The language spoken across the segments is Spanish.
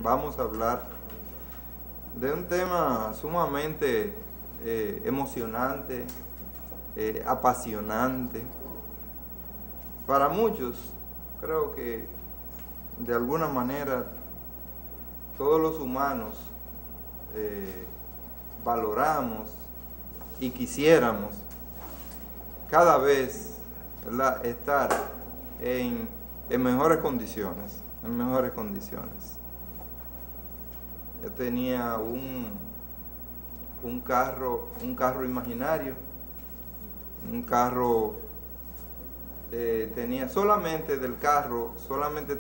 vamos a hablar de un tema sumamente emocionante, apasionante. Para muchos, creo que de alguna manera todos los humanos valoramos y quisiéramos cada vez, ¿verdad?, estar en mejores condiciones, Yo tenía un carro imaginario, tenía solamente del carro,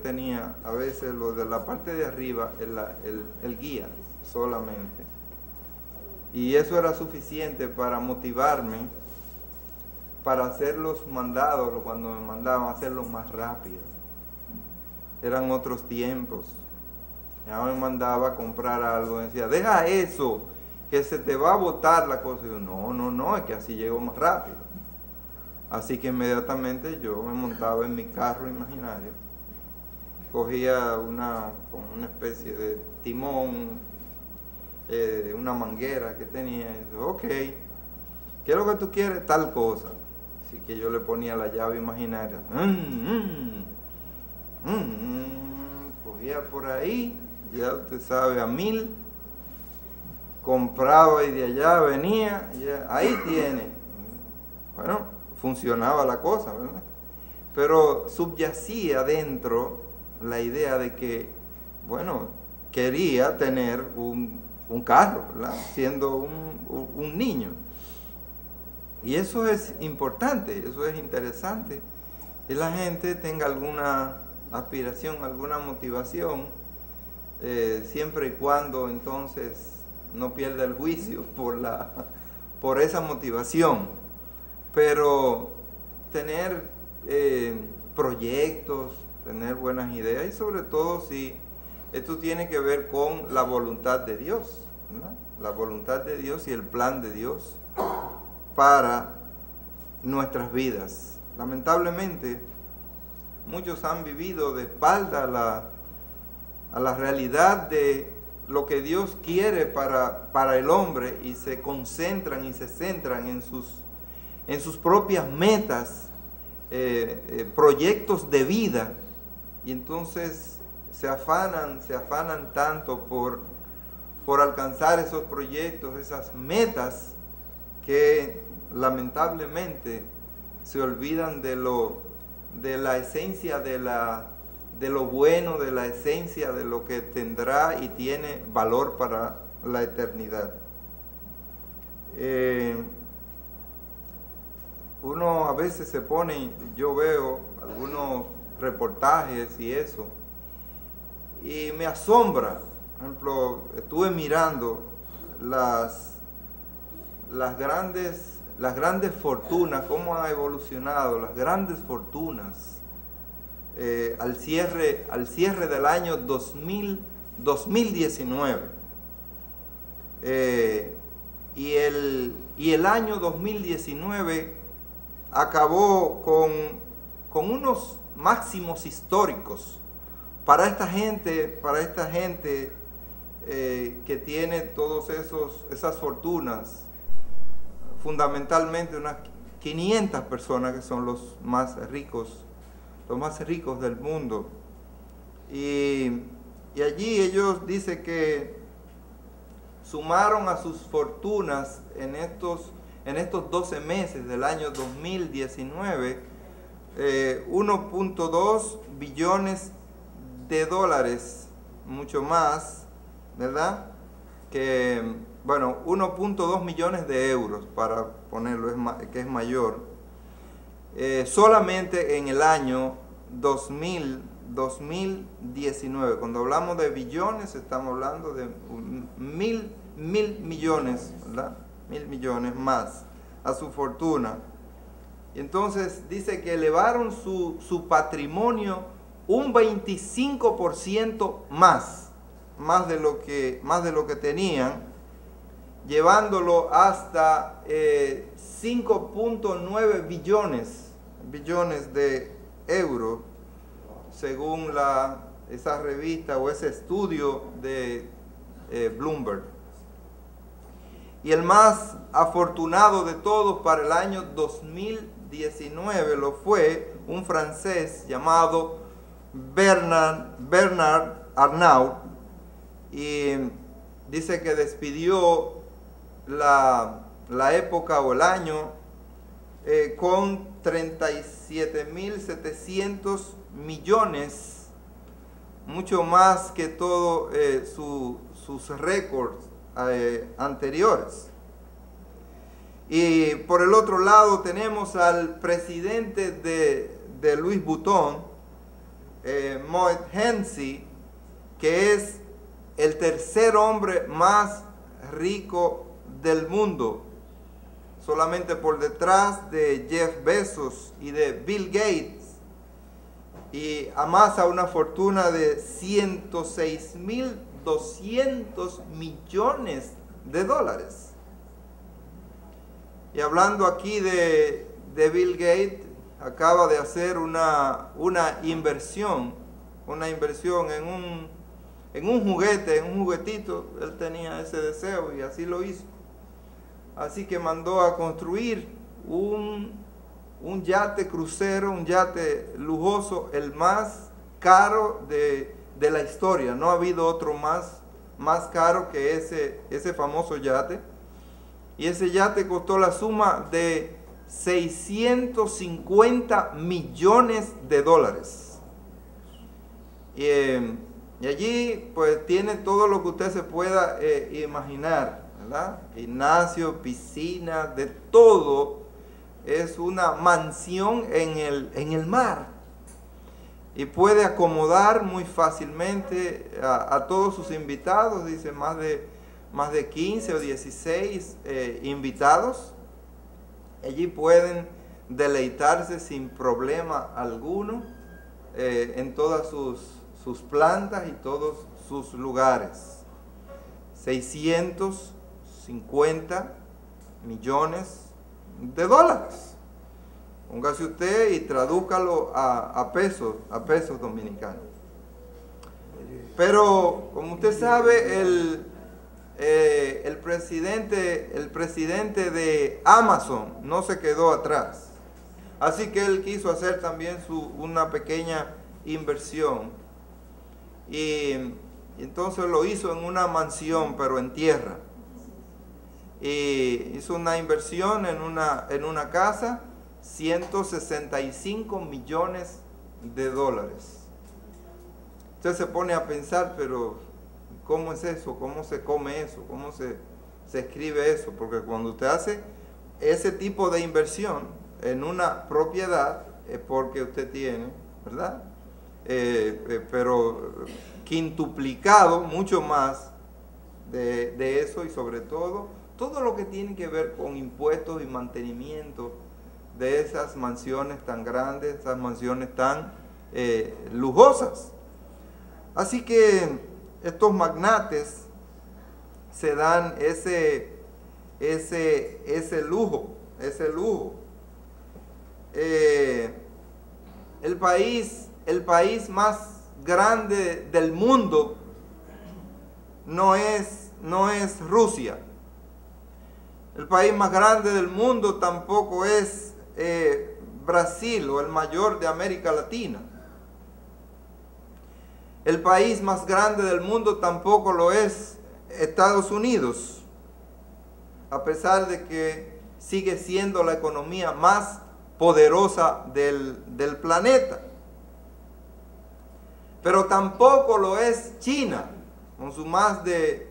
tenía a veces lo de la parte de arriba, el guía solamente. Y eso era suficiente para motivarme para hacer los mandados, cuando me mandaban, hacerlos más rápido. Eran otros tiempos. Ya me mandaba a comprar algo, y decía, deja eso, que se te va a botar la cosa. Y yo, no, es que así llego más rápido. Así que inmediatamente yo me montaba en mi carro imaginario, cogía una especie de timón, una manguera que tenía, y dije, ok, ¿qué es lo que tú quieres? Tal cosa. Así que yo le ponía la llave imaginaria, cogía por ahí, ya usted sabe, a 1000, compraba y de allá venía, ya, ahí tiene. Bueno, funcionaba la cosa, ¿verdad? Pero subyacía dentro la idea de que, bueno, quería tener un carro, ¿verdad?, siendo un niño. Y eso es importante, eso es interesante, que la gente tenga alguna aspiración, alguna motivación, siempre y cuando entonces no pierda el juicio por esa motivación. Pero tener proyectos, tener buenas ideas, y sobre todo si esto tiene que ver con la voluntad de Dios, ¿no? La voluntad de Dios y el plan de Dios para nuestras vidas. Lamentablemente, muchos han vivido de espalda a la realidad de lo que Dios quiere para el hombre, y se concentran y se centran en sus propias metas, proyectos de vida, y entonces se afanan tanto por alcanzar esos proyectos, esas metas, que lamentablemente se olvidan de la esencia de lo bueno, de la esencia de lo que tendrá y tiene valor para la eternidad. Uno a veces se pone, yo veo algunos reportajes y eso, y me asombra. Por ejemplo, estuve mirando las grandes fortunas, cómo han evolucionado las grandes fortunas al cierre del año 2019. Y el año 2019 acabó con unos máximos históricos para esta gente que tiene todas esas fortunas. Fundamentalmente unas 500 personas que son los más ricos del mundo. Y allí ellos dicen que sumaron a sus fortunas en estos 12 meses del año 2019 $1.2 billones, mucho más, ¿verdad? Que, bueno, 1.2 millones de euros, para ponerlo, que es mayor, solamente en el año 2019. Cuando hablamos de billones, estamos hablando de mil millones, ¿verdad? 1.000 millones más a su fortuna. Y entonces dice que elevaron su patrimonio un 25% más de lo que tenían, llevándolo hasta 5.9 billones de euros, según la esa revista o ese estudio de Bloomberg. Y el más afortunado de todos para el año 2019 lo fue un francés llamado Bernard Arnault, y dice que despidió la época o el año con 37.700 millones, mucho más que todos sus récords anteriores. Y por el otro lado tenemos al presidente de Louis Vuitton, Moet Hennessy, que es el tercer hombre más rico del mundo, solamente por detrás de Jeff Bezos y de Bill Gates, y amasa una fortuna de 106.200 millones de dólares. Y hablando aquí de Bill Gates, acaba de hacer una inversión en un juguete, en un juguetito. Él tenía ese deseo y así lo hizo. Así que mandó a construir un yate crucero, un yate lujoso, el más caro de la historia. No ha habido otro más caro que ese famoso yate. Y ese yate costó la suma de 650 millones de dólares. Y allí pues tiene todo lo que usted se pueda imaginar, ¿verdad? Gimnasio, piscina, de todo. Es una mansión en el mar. Y puede acomodar muy fácilmente a todos sus invitados. Dice más de 15 o 16 invitados. Allí pueden deleitarse sin problema alguno en todas sus plantas y todos sus lugares. 650 millones de dólares. Póngase usted y tradúcalo a pesos dominicanos. Pero como usted sabe, el presidente de Amazon no se quedó atrás. Así que él quiso hacer también una pequeña inversión. Y entonces lo hizo en una mansión, pero en tierra. Y hizo una inversión en una casa, 165 millones de dólares. Usted se pone a pensar, pero ¿cómo es eso? ¿Cómo se come eso? ¿Cómo se escribe eso? Porque cuando usted hace ese tipo de inversión en una propiedad, es porque usted tiene, ¿verdad? Pero quintuplicado, mucho más de eso, y sobre todo lo que tiene que ver con impuestos y mantenimiento de esas mansiones tan grandes, esas mansiones tan lujosas. Así que estos magnates se dan ese lujo. El país más grande del mundo no es Rusia. El país más grande del mundo tampoco es Brasil, o el mayor de América Latina. El país más grande del mundo tampoco lo es Estados Unidos, a pesar de que sigue siendo la economía más poderosa del planeta. Pero tampoco lo es China, con sus más de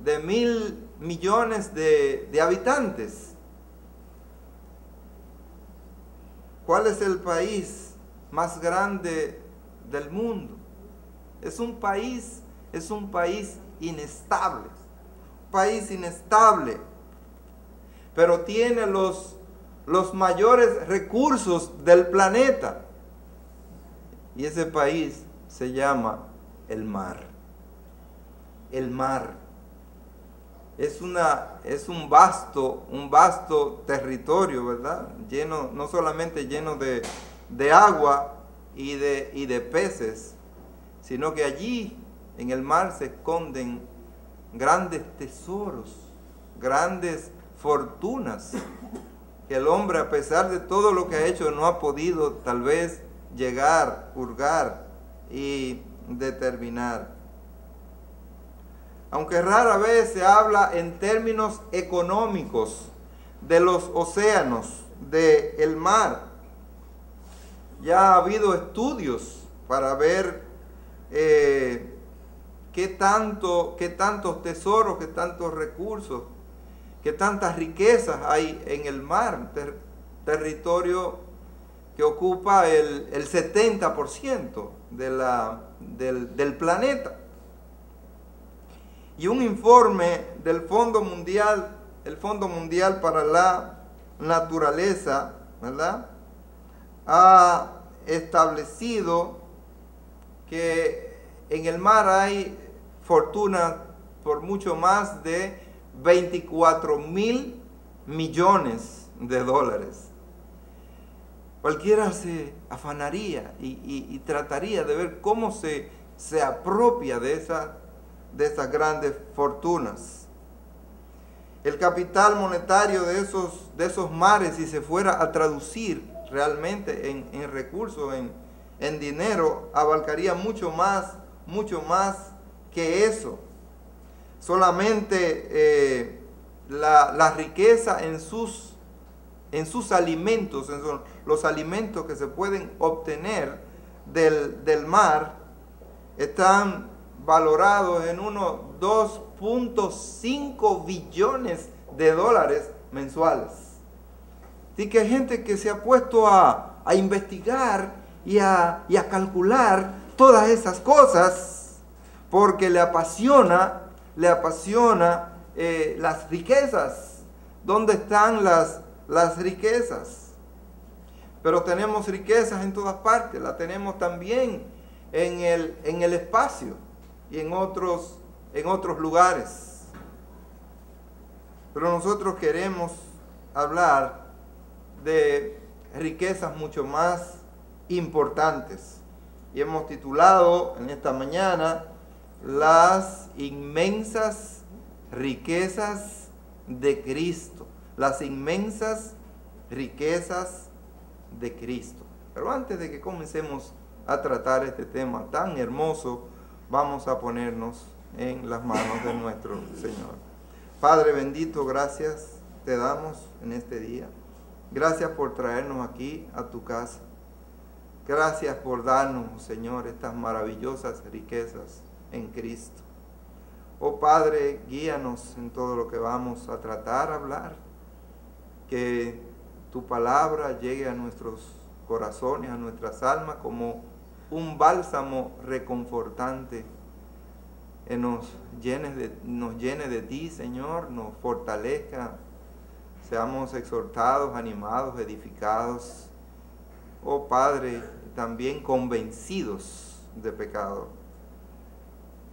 1.000 millones de habitantes. ¿Cuál es el país más grande del mundo? Es un país inestable, pero tiene los mayores recursos del planeta. Y ese país se llama el mar. El mar es un vasto territorio, ¿verdad? No solamente lleno de agua y de peces, sino que allí en el mar se esconden grandes tesoros, grandes fortunas, que el hombre, a pesar de todo lo que ha hecho, no ha podido tal vez llegar, hurgar y determinar. Aunque rara vez se habla en términos económicos de los océanos, del mar, ya ha habido estudios para ver qué tantos tesoros, qué tantos recursos, qué tantas riquezas hay en el mar, territorio que ocupa el 70% del planeta. Y un informe del Fondo Mundial, el Fondo Mundial para la Naturaleza, ¿verdad?, ha establecido que en el mar hay fortuna por mucho más de 24,000 millones de dólares. Cualquiera se afanaría y trataría de ver cómo se apropia de esas grandes fortunas. El capital monetario de esos mares, si se fuera a traducir realmente en recursos, en dinero, abarcaría mucho más que eso. Solamente la riqueza en sus alimentos, los alimentos que se pueden obtener del mar, están valorados en unos 2.5 billones de dólares mensuales. Así que hay gente que se ha puesto a investigar y a calcular todas esas cosas porque le apasiona las riquezas. ¿Dónde están las riquezas? Pero tenemos riquezas en todas partes, la tenemos también en el espacio y en otros lugares. Pero nosotros queremos hablar de riquezas mucho más importantes. Y hemos titulado en esta mañana las inmensas riquezas de Cristo. Las inmensas riquezas de Cristo. Pero antes de que comencemos a tratar este tema tan hermoso, vamos a ponernos en las manos de nuestro Señor. Padre bendito, gracias te damos en este día. Gracias por traernos aquí a tu casa. Gracias por darnos, Señor, estas maravillosas riquezas en Cristo. Oh Padre, guíanos en todo lo que vamos a tratar, a hablar. Que tu palabra llegue a nuestros corazones, a nuestras almas, como un bálsamo reconfortante. Nos llene de ti, Señor, nos fortalezca. Seamos exhortados, animados, edificados. Oh Padre, también convencidos de pecado.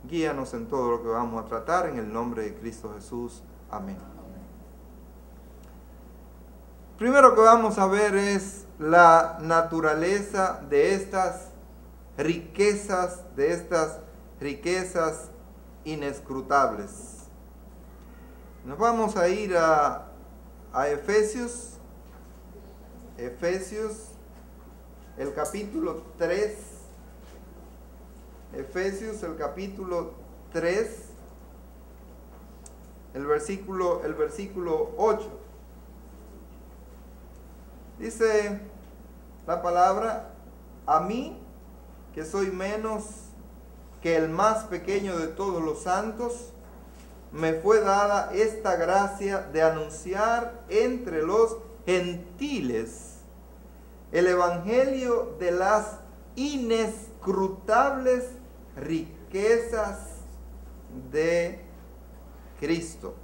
Guíanos en todo lo que vamos a tratar, en el nombre de Cristo Jesús. Amén. Primero que vamos a ver es la naturaleza de estas riquezas inescrutables. Nos vamos a ir a Efesios, el capítulo 3. Efesios, el capítulo 3, el versículo 8. Dice la palabra: a mí, que soy menos que el más pequeño de todos los santos, me fue dada esta gracia de anunciar entre los gentiles el evangelio de las inescrutables riquezas de Cristo.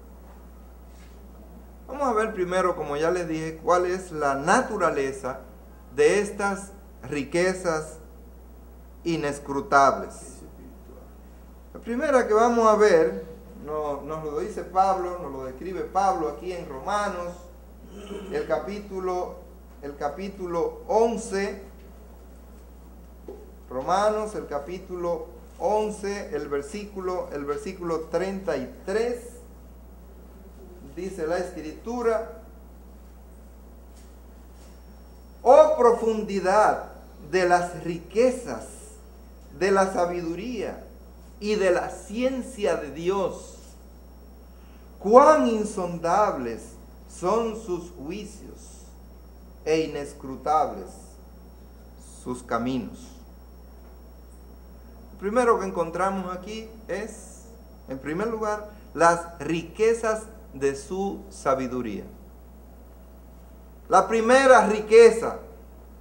Vamos a ver primero, como ya les dije, cuál es la naturaleza de estas riquezas inescrutables. La primera que vamos a ver, nos lo dice Pablo, nos lo describe Pablo aquí en Romanos, el capítulo 11, Romanos, el capítulo 11, el versículo 33, dice la Escritura: oh profundidad de las riquezas, de la sabiduría y de la ciencia de Dios, cuán insondables son sus juicios e inescrutables sus caminos. Lo primero que encontramos aquí es, en primer lugar, las riquezas de su sabiduría. La primera riqueza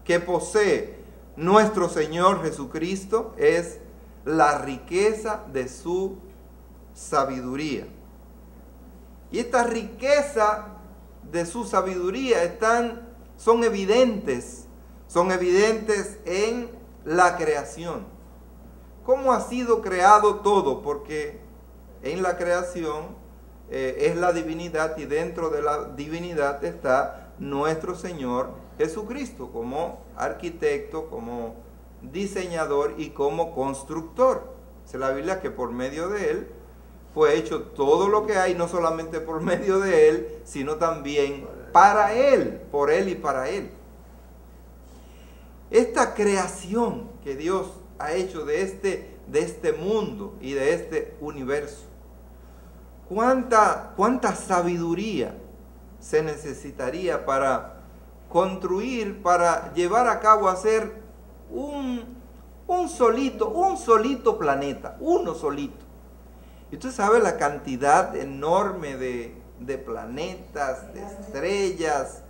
que posee nuestro Señor Jesucristo es la riqueza de su sabiduría. Y esta riqueza de su sabiduría son evidentes en la creación. ¿Cómo ha sido creado todo? Porque en la creación es la divinidad, y dentro de la divinidad está nuestro Señor Jesucristo como arquitecto, como diseñador y como constructor. Dice la Biblia que por medio de Él fue hecho todo lo que hay, no solamente por medio de Él, sino también para Él, por Él y para Él. Esta creación que Dios ha hecho de este mundo y de este universo, ¿cuánta sabiduría se necesitaría para construir, para llevar a cabo, hacer un solito planeta, uno solito? Y usted sabe la cantidad enorme de planetas, de estrellas.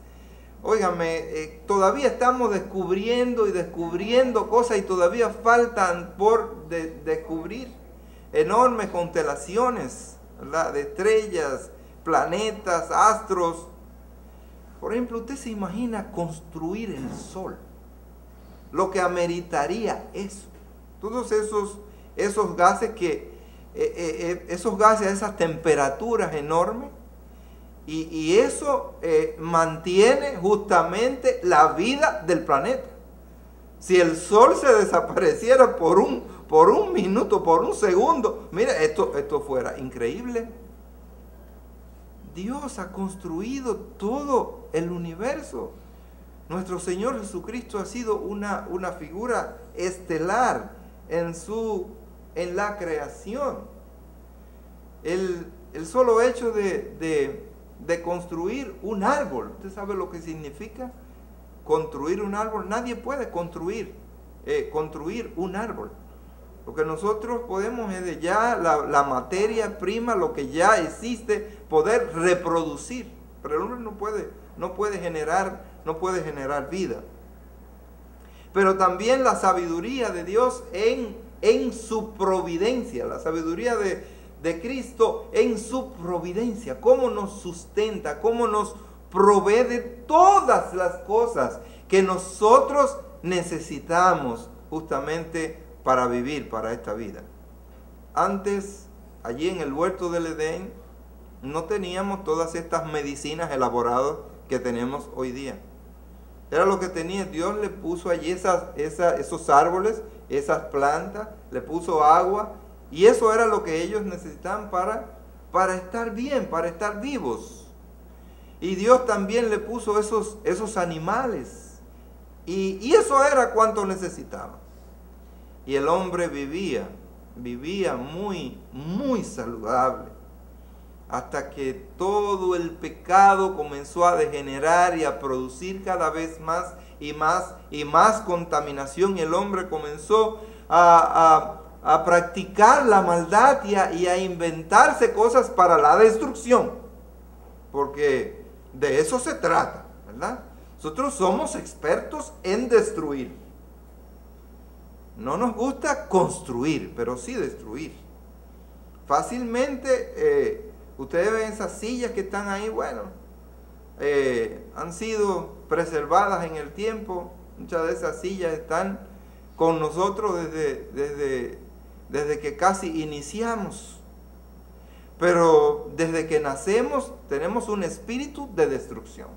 Óigame, todavía estamos descubriendo y descubriendo cosas, y todavía faltan por descubrir enormes constelaciones, ¿verdad?, de estrellas, planetas, astros. Por ejemplo, usted se imagina construir el sol, lo que ameritaría eso. Todos esos gases a esas temperaturas enormes, y eso mantiene justamente la vida del planeta. Si el sol se desapareciera por un minuto, por un segundo, mira, esto fuera increíble. Dios ha construido todo el universo. Nuestro Señor Jesucristo ha sido una figura estelar en la creación. El solo hecho de construir un árbol, ¿usted sabe lo que significa construir un árbol? Nadie puede construir un árbol. Lo que nosotros podemos es de ya la materia prima, lo que ya existe, poder reproducir. Pero el hombre no puede generar vida. Pero también la sabiduría de Dios en su providencia, la sabiduría de Cristo en su providencia, cómo nos sustenta, cómo nos provee de todas las cosas que nosotros necesitamos justamente para vivir, para esta vida. Antes, allí en el huerto del Edén, no teníamos todas estas medicinas elaboradas que tenemos hoy día. Era lo que tenía. Dios le puso allí esos árboles, esas plantas, le puso agua, y eso era lo que ellos necesitaban para estar bien, para estar vivos. Y Dios también le puso esos animales, y eso era cuanto necesitaba. Y el hombre vivía muy, muy saludable, hasta que todo el pecado comenzó a degenerar y a producir cada vez más y más y más contaminación, y el hombre comenzó a practicar la maldad y a inventarse cosas para la destrucción, porque de eso se trata, ¿verdad? Nosotros somos expertos en destruir. No nos gusta construir, pero sí destruir. Fácilmente, ustedes ven esas sillas que están ahí, bueno, han sido preservadas en el tiempo. Muchas de esas sillas están con nosotros desde que casi iniciamos. Pero desde que nacemos tenemos un espíritu de destrucción.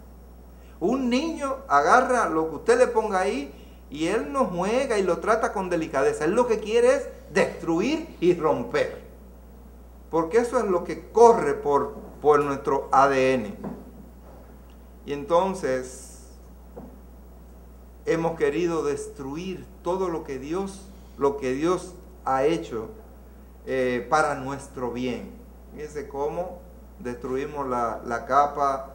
Un niño agarra lo que usted le ponga ahí y él no juega y lo trata con delicadeza. Él lo que quiere es destruir y romper. Porque eso es lo que corre por nuestro ADN. Y entonces hemos querido destruir todo lo que Dios ha hecho para nuestro bien. Fíjense cómo destruimos la capa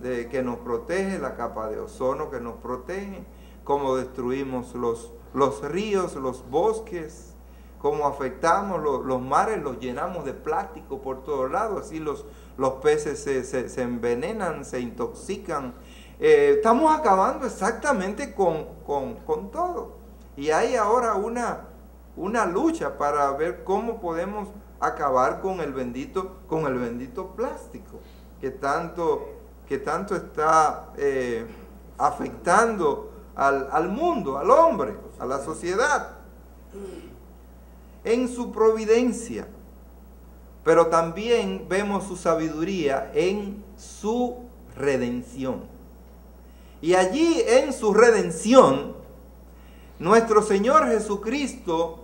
que nos protege, la capa de ozono que nos protege, cómo destruimos los ríos, los bosques, cómo afectamos los mares, los llenamos de plástico por todos lados, así los peces se envenenan, se intoxican. Estamos acabando exactamente con todo. Y hay ahora una lucha para ver cómo podemos acabar con el bendito plástico que tanto está afectando al mundo, al hombre, a la sociedad, en su providencia. Pero también vemos su sabiduría en su redención. Y allí en su redención, nuestro Señor Jesucristo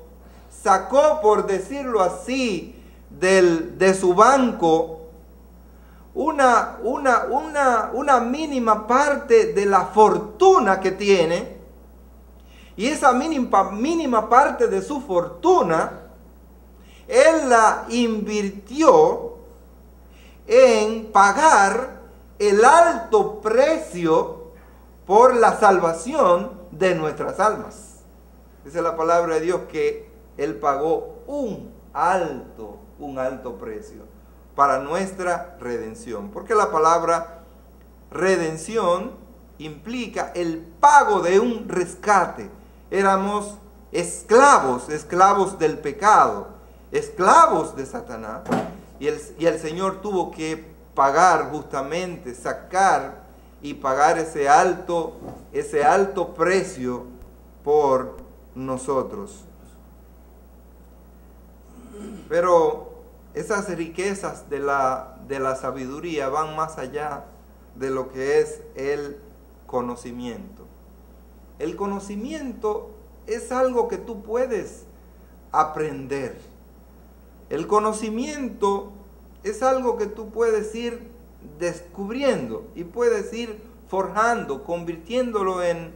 sacó, por decirlo así, de su banco una mínima parte de la fortuna que tiene, y esa mínima parte de su fortuna, Él la invirtió en pagar el alto precio por la salvación de nuestras almas. Dice la palabra de Dios que Él pagó un alto precio para nuestra redención. Porque la palabra redención implica el pago de un rescate. Éramos esclavos del pecado, esclavos de Satanás. Y el Señor tuvo que pagar, justamente, sacar y pagar ese alto precio por nosotros. Pero esas riquezas de la sabiduría van más allá de lo que es el conocimiento. El conocimiento es algo que tú puedes aprender. El conocimiento es algo que tú puedes ir descubriendo y puedes ir forjando, convirtiéndolo en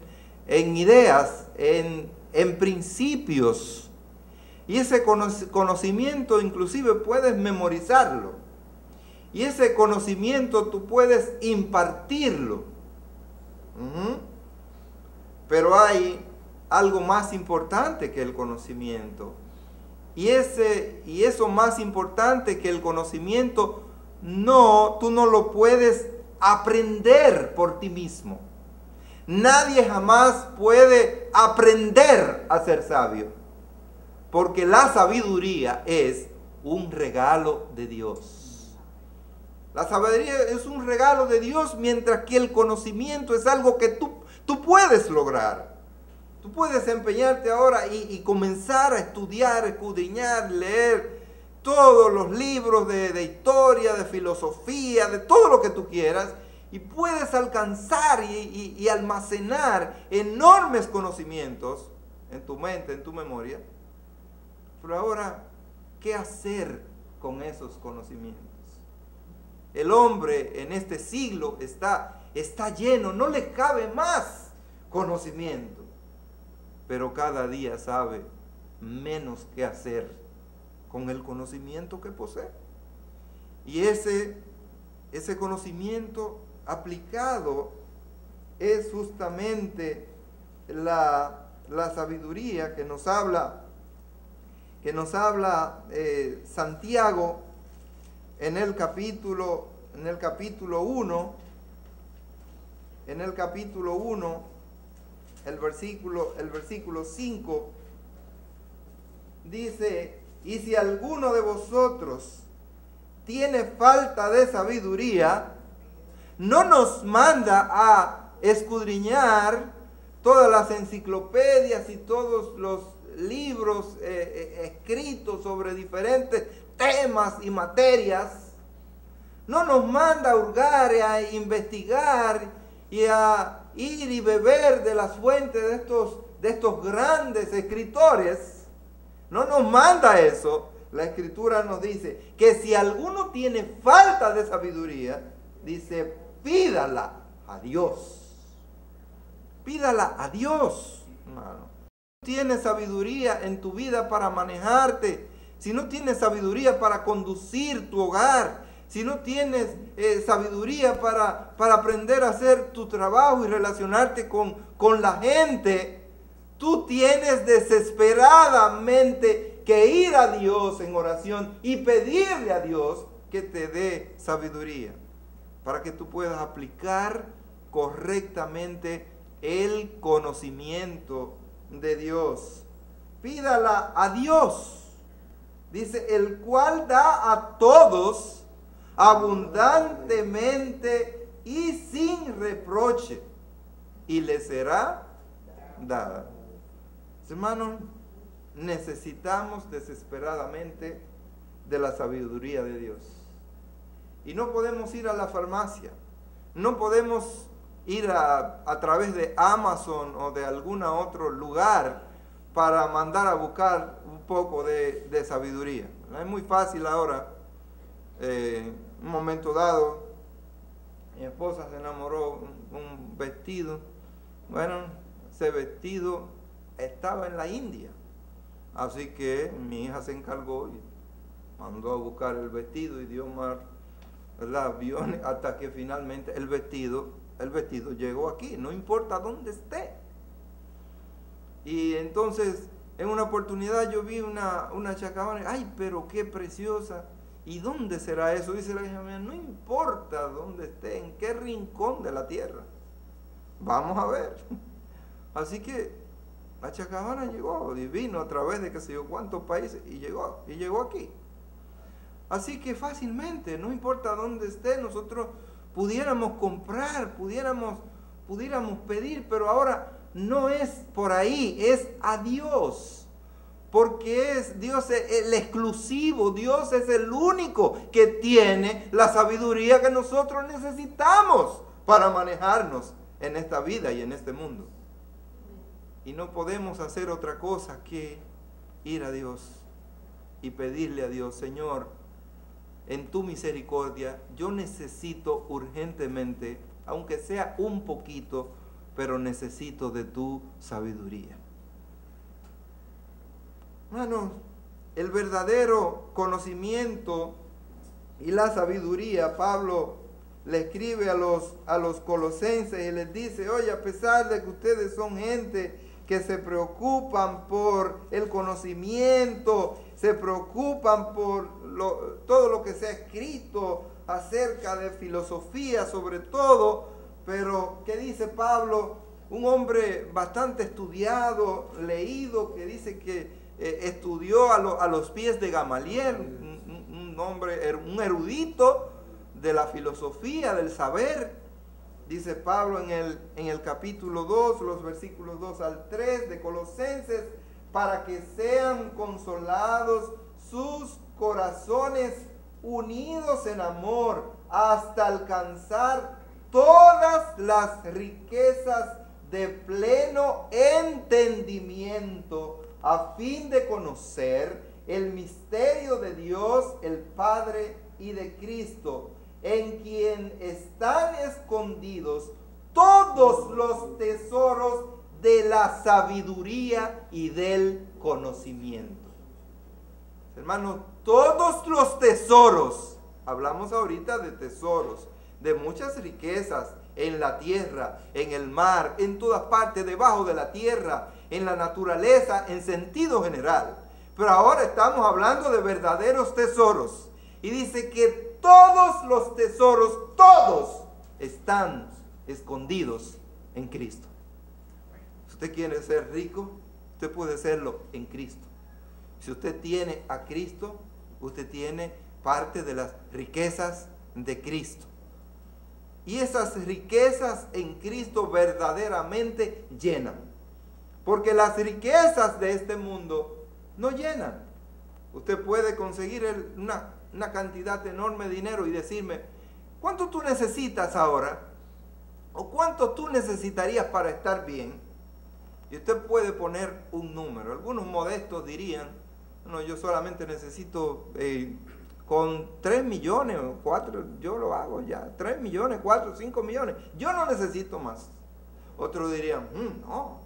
ideas, en principios. Y ese conocimiento inclusive puedes memorizarlo. Y ese conocimiento tú puedes impartirlo. Pero hay algo más importante que el conocimiento. Y eso más importante que el conocimiento, tú no lo puedes aprender por ti mismo. Nadie jamás puede aprender a ser sabio. Porque la sabiduría es un regalo de Dios. La sabiduría es un regalo de Dios, mientras que el conocimiento es algo que tú puedes lograr. Tú puedes empeñarte ahora y comenzar a estudiar, escudriñar, leer todos los libros de historia, de filosofía, de todo lo que tú quieras, y puedes alcanzar y almacenar enormes conocimientos en tu mente, en tu memoria. Pero ahora, ¿qué hacer con esos conocimientos? El hombre en este siglo está lleno, no le cabe más conocimiento, pero cada día sabe menos qué hacer con el conocimiento que posee. Y ese conocimiento aplicado es justamente la sabiduría que nos habla Santiago en el capítulo 1, el versículo 5, dice: y si alguno de vosotros tiene falta de sabiduría, no nos manda a escudriñar todas las enciclopedias y todos los libros escritos sobre diferentes temas y materias. No nos manda a hurgar, a investigar y a ir y beber de las fuentes de estos grandes escritores, no nos manda eso. La Escritura nos dice que si alguno tiene falta de sabiduría, dice, pídala a Dios. Pídala a Dios, hermano. Si no tienes sabiduría en tu vida para manejarte, si no tienes sabiduría para conducir tu hogar, si no tienes sabiduría para aprender a hacer tu trabajo y relacionarte con la gente, tú tienes desesperadamente que ir a Dios en oración y pedirle a Dios que te dé sabiduría para que tú puedas aplicar correctamente el conocimiento de Dios. Pídala a Dios. Dice, el cual da a todos abundantemente y sin reproche, y le será dada. Hermanos, necesitamos desesperadamente de la sabiduría de Dios. Y no podemos ir a la farmacia, no podemos ir a través de Amazon o de algún otro lugar para mandar a buscar un poco de sabiduría. Es muy fácil ahora. Un momento dado, mi esposa se enamoró un vestido. Bueno, ese vestido estaba en la India. Así que mi hija se encargó y mandó a buscar el vestido y dio más, ¿verdad?, aviones hasta que finalmente el vestido llegó aquí, no importa dónde esté. Y entonces, en una oportunidad yo vi una chacabana, ¡ay, pero qué preciosa! ¿Y dónde será eso? Dice la hija mía, no importa dónde esté, en qué rincón de la tierra. Vamos a ver. Así que la chacabana llegó y vino a través de qué sé yo cuántos países y llegó aquí. Así que fácilmente, no importa dónde esté, nosotros pudiéramos comprar, pudiéramos pedir, pero ahora no es por ahí, es a Dios. Porque Dios es el exclusivo, Dios es el único que tiene la sabiduría que nosotros necesitamos para manejarnos en esta vida y en este mundo. Y no podemos hacer otra cosa que ir a Dios y pedirle a Dios, Señor, en tu misericordia, yo necesito urgentemente, aunque sea un poquito, pero necesito de tu sabiduría. Hermanos, el verdadero conocimiento y la sabiduría, Pablo le escribe a los colosenses y les dice, oye, a pesar de que ustedes son gente que se preocupan por el conocimiento, se preocupan por todo lo que se ha escrito acerca de filosofía sobre todo, pero ¿qué dice Pablo? Un hombre bastante estudiado, leído, que dice que estudió a los pies de Gamaliel, un hombre, un erudito de la filosofía, del saber. Dice Pablo en el capítulo 2, los versículos 2 al 3 de Colosenses, para que sean consolados sus corazones unidos en amor, hasta alcanzar todas las riquezas de pleno entendimiento, a fin de conocer el misterio de Dios, el Padre y de Cristo, en quien están escondidos todos los tesoros de la sabiduría y del conocimiento. Hermanos, todos los tesoros, hablamos ahorita de tesoros, de muchas riquezas en la tierra, en el mar, en todas partes, debajo de la tierra, en la naturaleza, en sentido general. Pero ahora estamos hablando de verdaderos tesoros. Y dice que todos los tesoros, todos, están escondidos en Cristo. Si usted quiere ser rico, usted puede serlo en Cristo. Si usted tiene a Cristo, usted tiene parte de las riquezas de Cristo. Y esas riquezas en Cristo verdaderamente llenan. Porque las riquezas de este mundo no llenan. Usted puede conseguir una cantidad enorme de dinero y decirme, ¿cuánto tú necesitas ahora? ¿O cuánto tú necesitarías para estar bien? Y usted puede poner un número. Algunos modestos dirían, No, yo solamente necesito, con 3 millones o 4, yo lo hago ya. 3 millones, 4, 5 millones. Yo no necesito más. Otros dirían, no,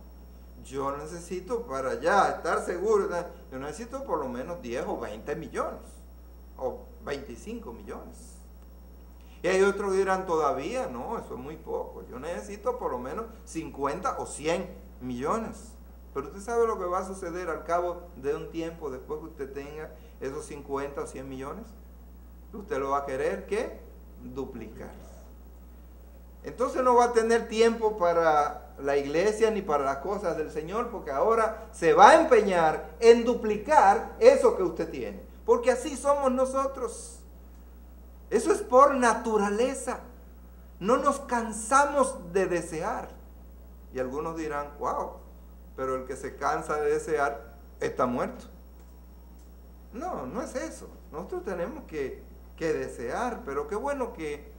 yo necesito para ya estar seguro, yo necesito por lo menos 10 o 20 millones. O 25 millones. Y hay otros que dirán, todavía no, eso es muy poco. Yo necesito por lo menos 50 o 100 millones. Pero usted sabe lo que va a suceder al cabo de un tiempo, después que usted tenga esos 50 o 100 millones. Usted lo va a querer, ¿qué? Duplicar. Entonces no va a tener tiempo para la iglesia ni para las cosas del Señor, porque ahora se va a empeñar en duplicar eso que usted tiene. Porque así somos nosotros. Eso es por naturaleza. No nos cansamos de desear. Y algunos dirán, wow, pero el que se cansa de desear está muerto. No, no es eso. Nosotros tenemos que desear, pero qué bueno que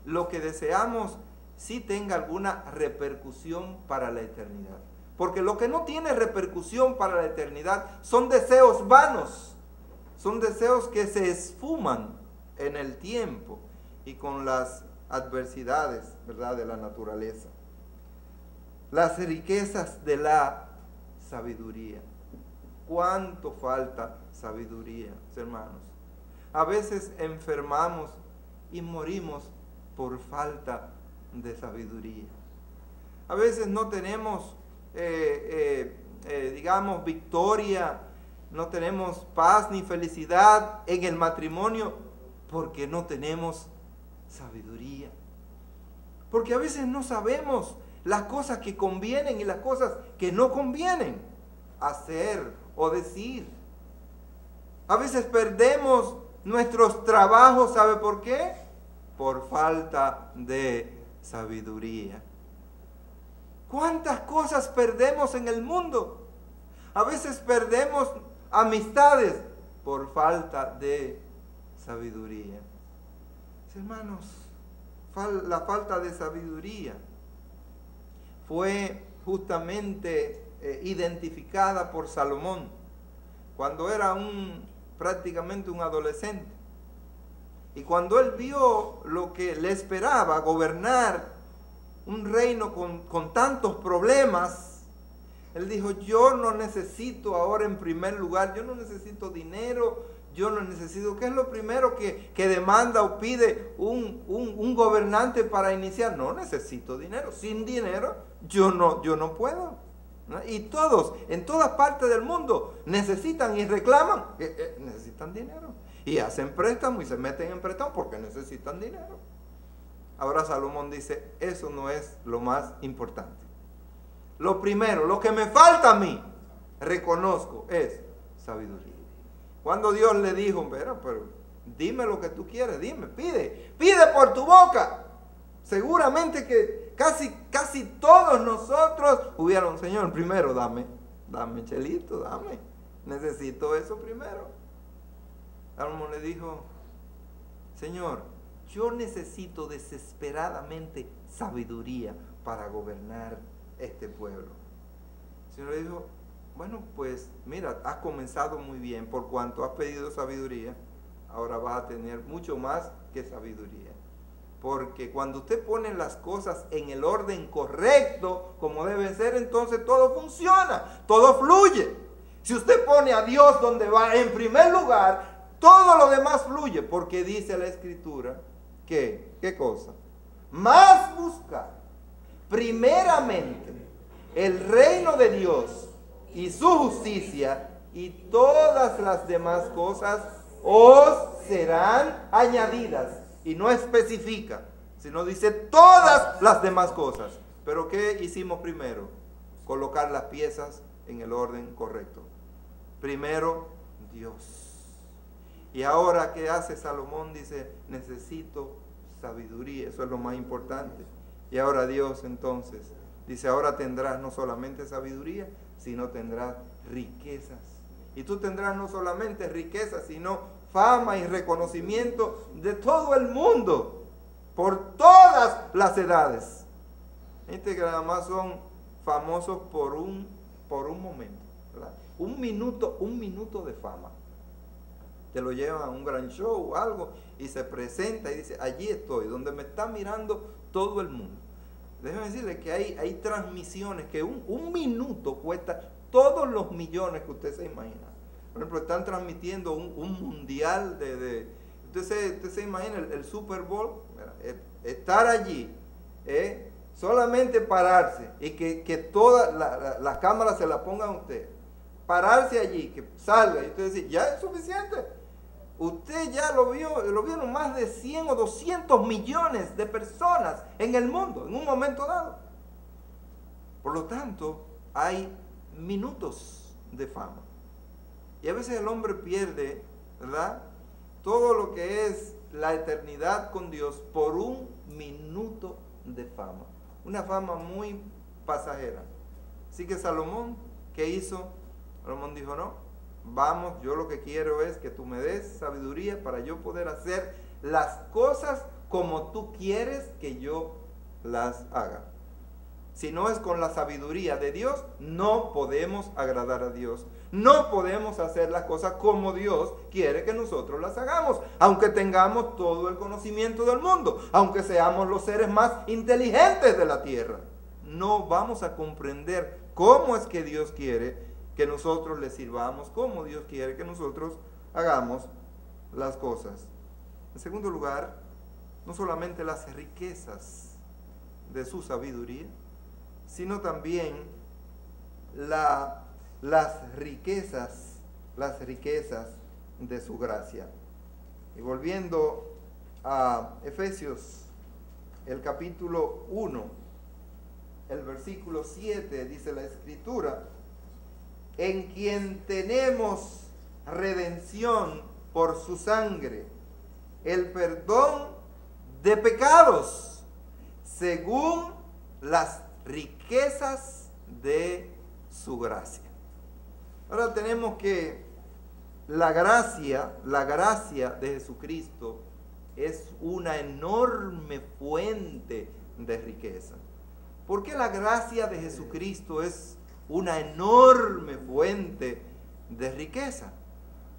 lo que deseamos sí tenga alguna repercusión para la eternidad. Porque lo que no tiene repercusión para la eternidad son deseos vanos. Son deseos que se esfuman en el tiempo y con las adversidades, ¿verdad?, de la naturaleza. Las riquezas de la sabiduría. ¿Cuánto falta sabiduría, hermanos? A veces enfermamos y morimos por falta de sabiduría. A veces no tenemos, digamos, victoria, no tenemos paz ni felicidad en el matrimonio porque no tenemos sabiduría. Porque a veces no sabemos las cosas que convienen y las cosas que no convienen hacer o decir. A veces perdemos nuestros trabajos, ¿sabe por qué? Por falta de sabiduría. ¿Cuántas cosas perdemos en el mundo? A veces perdemos amistades por falta de sabiduría. Hermanos, la falta de sabiduría fue justamente identificada por Salomón cuando era prácticamente un adolescente. Y cuando él vio lo que le esperaba, gobernar un reino con tantos problemas, él dijo, yo no necesito ahora en primer lugar, yo no necesito dinero, yo no necesito, ¿qué es lo primero que demanda o pide un gobernante para iniciar? No necesito dinero, sin dinero yo no puedo. ¿No? Y todos, en todas partes del mundo, necesitan y reclaman, necesitan dinero. Y hacen préstamos y se meten en préstamos porque necesitan dinero. Ahora Salomón dice, eso no es lo más importante. Lo primero, lo que me falta a mí, reconozco, es sabiduría. Cuando Dios le dijo, pero dime lo que tú quieres, dime, pide por tu boca. Seguramente que casi todos nosotros hubieron, Señor, primero dame, Chelito, dame. Necesito eso primero. Salomón le dijo, Señor, yo necesito desesperadamente sabiduría para gobernar este pueblo. El Señor le dijo, bueno, pues mira, has comenzado muy bien por cuanto has pedido sabiduría, ahora vas a tener mucho más que sabiduría. Porque cuando usted pone las cosas en el orden correcto, como debe ser, entonces todo funciona, todo fluye. Si usted pone a Dios donde va en primer lugar, todo lo demás fluye, porque dice la Escritura que, ¿qué cosa? Más buscar primeramente el reino de Dios y su justicia, y todas las demás cosas os serán añadidas. Y no especifica, sino dice todas las demás cosas. Pero ¿qué hicimos primero? Colocar las piezas en el orden correcto. Primero, Dios. Y ahora, ¿qué hace Salomón? Dice, necesito sabiduría. Eso es lo más importante. Y ahora Dios entonces dice, ahora tendrás no solamente sabiduría, sino tendrás riquezas. Y tú tendrás no solamente riquezas, sino fama y reconocimiento de todo el mundo, por todas las edades. Gente que nada más son famosos por un momento, ¿verdad? un minuto de fama. Te lo llevan a un gran show o algo y se presenta y dice, allí estoy, donde me está mirando todo el mundo. Déjeme decirle que hay transmisiones que un minuto cuesta todos los millones que usted se imagina. Por ejemplo, están transmitiendo un mundial usted se imagina el Super Bowl, estar allí, solamente pararse y que todas las cámaras se la pongan a usted. Pararse allí, que salga y usted dice, ya es suficiente. Usted ya lo vieron más de 100 o 200 millones de personas en el mundo en un momento dado. Por lo tanto, hay minutos de fama. Y a veces el hombre pierde, ¿verdad?, todo lo que es la eternidad con Dios por un minuto de fama. Una fama muy pasajera. Así que Salomón, ¿qué hizo? Salomón dijo, no, vamos, yo lo que quiero es que tú me des sabiduría para yo poder hacer las cosas como tú quieres que yo las haga. Si no es con la sabiduría de Dios, no podemos agradar a Dios. No podemos hacer las cosas como Dios quiere que nosotros las hagamos, aunque tengamos todo el conocimiento del mundo, aunque seamos los seres más inteligentes de la tierra. No vamos a comprender cómo es que Dios quiere que nosotros le sirvamos, cómo Dios quiere que nosotros hagamos las cosas. En segundo lugar, no solamente las riquezas de su sabiduría, sino también las riquezas de su gracia. Y volviendo a Efesios, el capítulo 1, el versículo 7, dice la Escritura, en quien tenemos redención por su sangre, el perdón de pecados, según las riquezas de su gracia. Ahora tenemos que la gracia de Jesucristo es una enorme fuente de riqueza. ¿Por qué la gracia de Jesucristo es una enorme fuente de riqueza?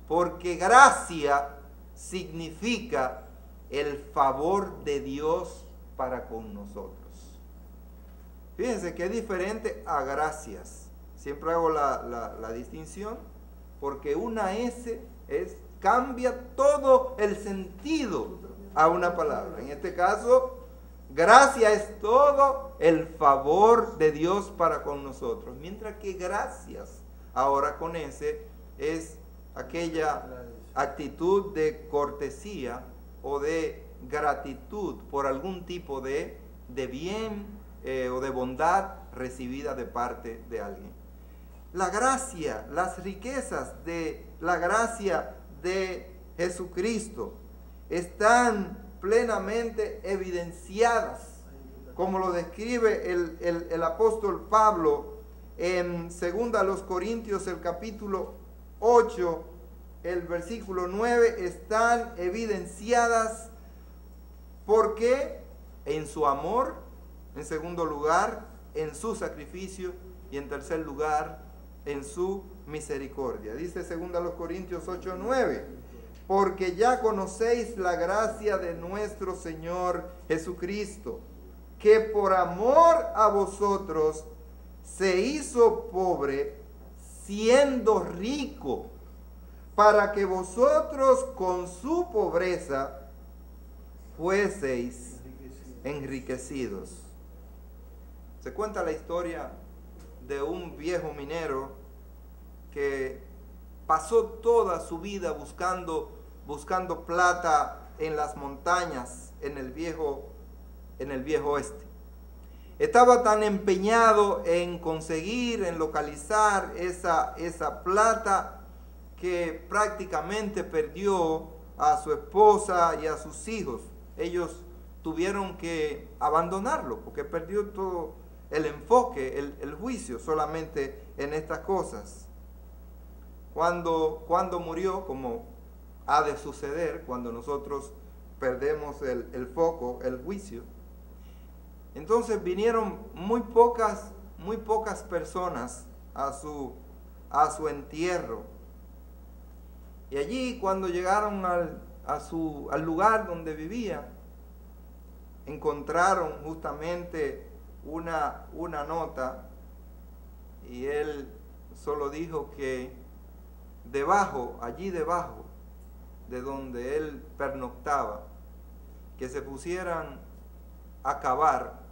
Porque gracia significa el favor de Dios para con nosotros. Fíjense que es diferente a gracias. Siempre hago la distinción porque una S cambia todo el sentido a una palabra. En este caso, gracia es todo el favor de Dios para con nosotros. Mientras que gracias, ahora con S, es aquella actitud de cortesía o de gratitud por algún tipo de bien o de bondad recibida de parte de alguien. La gracia, las riquezas de la gracia de Jesucristo están plenamente evidenciadas, como lo describe el apóstol Pablo en 2 Corintios, el capítulo 8, el versículo 9, están evidenciadas porque en su amor, en segundo lugar, en su sacrificio y en tercer lugar, en su misericordia. Dice 2 Corintios 8, 9, porque ya conocéis la gracia de nuestro Señor Jesucristo, que por amor a vosotros se hizo pobre, siendo rico, para que vosotros con su pobreza fueseis enriquecidos. Se cuenta la historia de un viejo minero que pasó toda su vida buscando plata en las montañas en el viejo oeste. Estaba tan empeñado en conseguir, en localizar esa plata, que prácticamente perdió a su esposa y a sus hijos. Ellos tuvieron que abandonarlo porque perdió todo el enfoque, el juicio solamente en estas cosas. Cuando murió, como ha de suceder cuando nosotros perdemos el foco, el juicio, entonces vinieron muy pocas personas a a su entierro. Y allí, cuando llegaron al lugar donde vivía, encontraron justamente una nota, y él solo dijo que allí debajo de donde él pernoctaba, que se pusieran a cavar,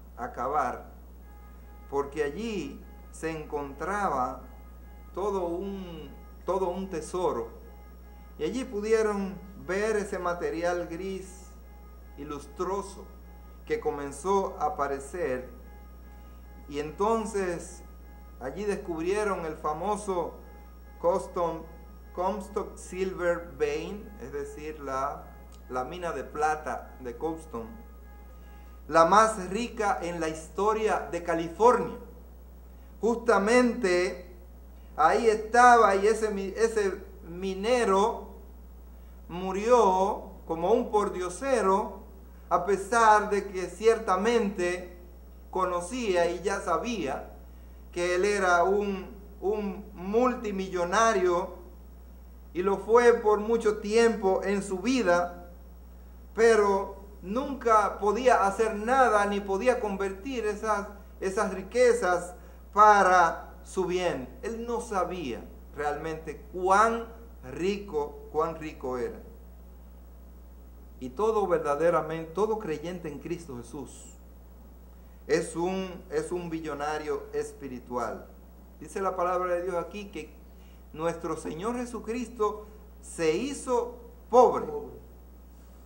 porque allí se encontraba todo un tesoro, y allí pudieron ver ese material gris y lustroso que comenzó a aparecer, y entonces allí descubrieron el famoso Comstock Silver Vein, es decir, la mina de plata de Comstock, la más rica en la historia de California. Justamente ahí estaba, y ese minero murió como un pordiosero, a pesar de que ciertamente conocía y ya sabía que él era un multimillonario, y lo fue por mucho tiempo en su vida, pero nunca podía hacer nada ni podía convertir esas riquezas para su bien. Él no sabía realmente cuán rico era. Y todo creyente en Cristo Jesús es un billonario espiritual. Dice la palabra de Dios aquí que nuestro Señor Jesucristo se hizo pobre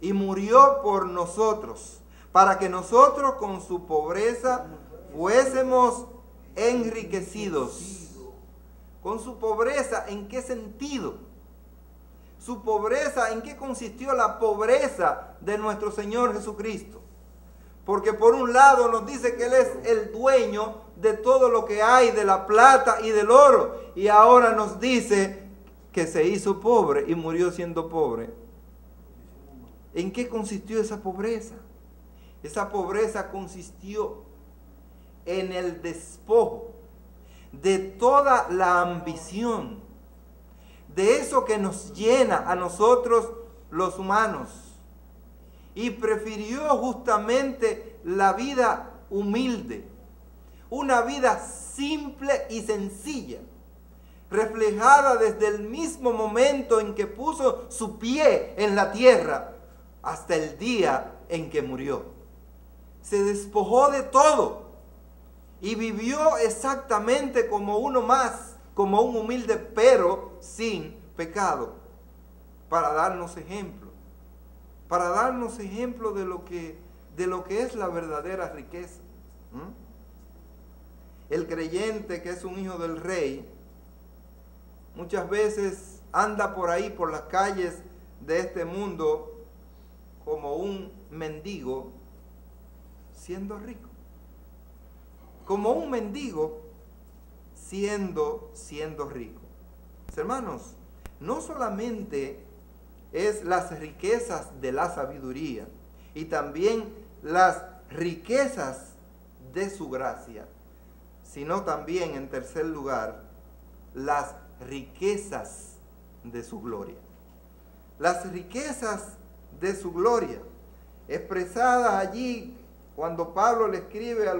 y murió por nosotros, para que nosotros con su pobreza fuésemos enriquecidos. Con su pobreza, ¿en qué sentido? Su pobreza, ¿en qué consistió la pobreza de nuestro Señor Jesucristo? Porque por un lado nos dice que Él es el dueño de todo lo que hay, de la plata y del oro. Y ahora nos dice que se hizo pobre y murió siendo pobre. ¿En qué consistió esa pobreza? Esa pobreza consistió en el despojo de toda la ambición, de eso que nos llena a nosotros los humanos. Y prefirió justamente la vida humilde, una vida simple y sencilla, reflejada desde el mismo momento en que puso su pie en la tierra hasta el día en que murió. Se despojó de todo y vivió exactamente como uno más, como un humilde, pero sin pecado, para darnos ejemplo. Para darnos ejemplo de lo que es la verdadera riqueza. El creyente, que es un hijo del rey, muchas veces anda por ahí, por las calles de este mundo, como un mendigo, siendo rico. Como un mendigo, siendo rico. Hermanos, no solamente es las riquezas de la sabiduría, y también las riquezas de su gracia, sino también, en tercer lugar, las riquezas de su gloria. Las riquezas de su gloria, expresadas allí cuando Pablo le escribe a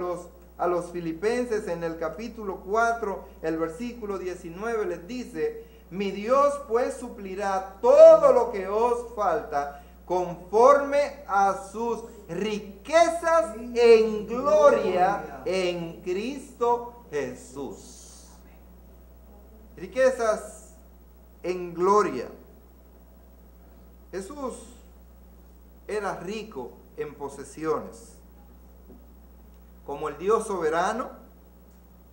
los filipenses en el capítulo 4, el versículo 19, les dice: mi Dios pues suplirá todo lo que os falta conforme a sus riquezas en gloria en Cristo Jesús. Riquezas en gloria. Jesús era rico en posesiones. Como el Dios soberano,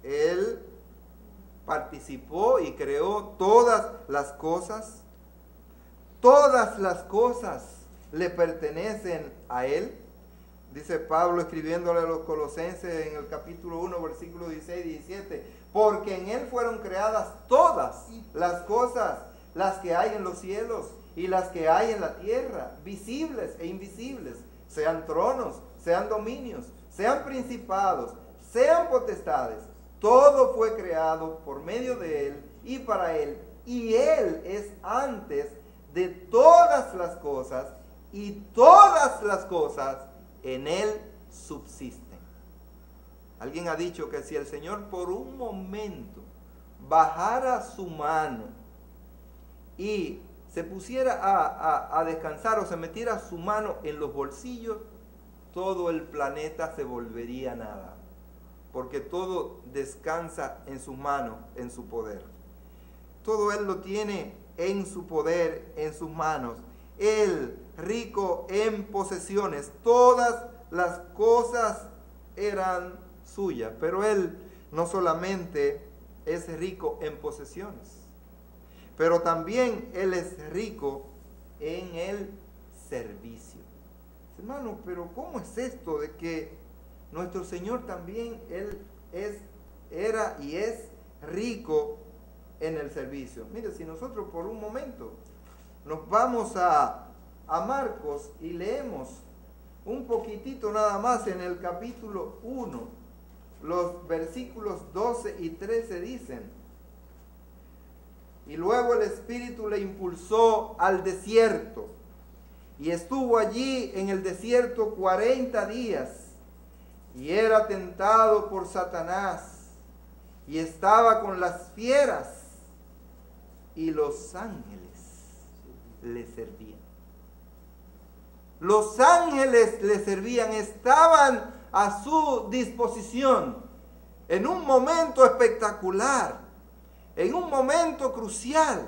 Él participó y creó todas las cosas. Todas las cosas le pertenecen a Él. Dice Pablo escribiéndole a los Colosenses en el capítulo 1, versículos 16 y 17, porque en Él fueron creadas todas las cosas, las que hay en los cielos y las que hay en la tierra, visibles e invisibles, sean tronos, sean dominios, sean principados, sean potestades. Todo fue creado por medio de Él y para Él. Y Él es antes de todas las cosas, y todas las cosas en Él subsisten. Alguien ha dicho que si el Señor por un momento bajara su mano y se pusiera a descansar o se metiera su mano en los bolsillos, todo el planeta se volvería nada, porque todo descansa en sus manos, en su poder. Todo Él lo tiene en su poder, en sus manos. Él, rico en posesiones, todas las cosas eran suyas, pero Él no solamente es rico en posesiones, pero también Él es rico en el servicio. Hermano, pero ¿cómo es esto de que nuestro Señor también Él era y es rico en el servicio? Mire, si nosotros por un momento nos vamos a Marcos y leemos un poquitito nada más en el capítulo 1, los versículos 12 y 13 dicen: y luego el Espíritu le impulsó al desierto, y estuvo allí en el desierto 40 días, y era tentado por Satanás, y estaba con las fieras, y los ángeles le servían. Los ángeles le servían, estaban a su disposición en un momento espectacular, en un momento crucial,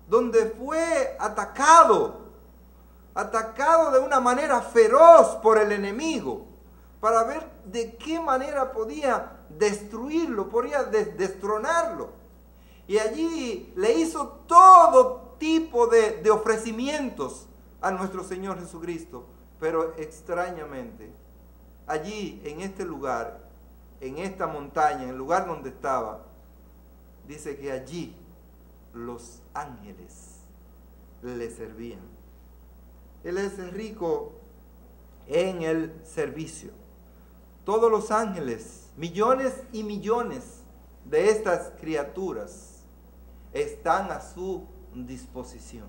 donde fue atacado de una manera feroz por el enemigo, para ver de qué manera podía destruirlo, podía destronarlo. Y allí le hizo todo tipo de ofrecimientos a nuestro Señor Jesucristo, pero extrañamente, allí en este lugar, en esta montaña, en el lugar donde estaba, dice que allí los ángeles le servían. Él es rico en el servicio. Todos los ángeles, millones y millones de estas criaturas, están a su disposición.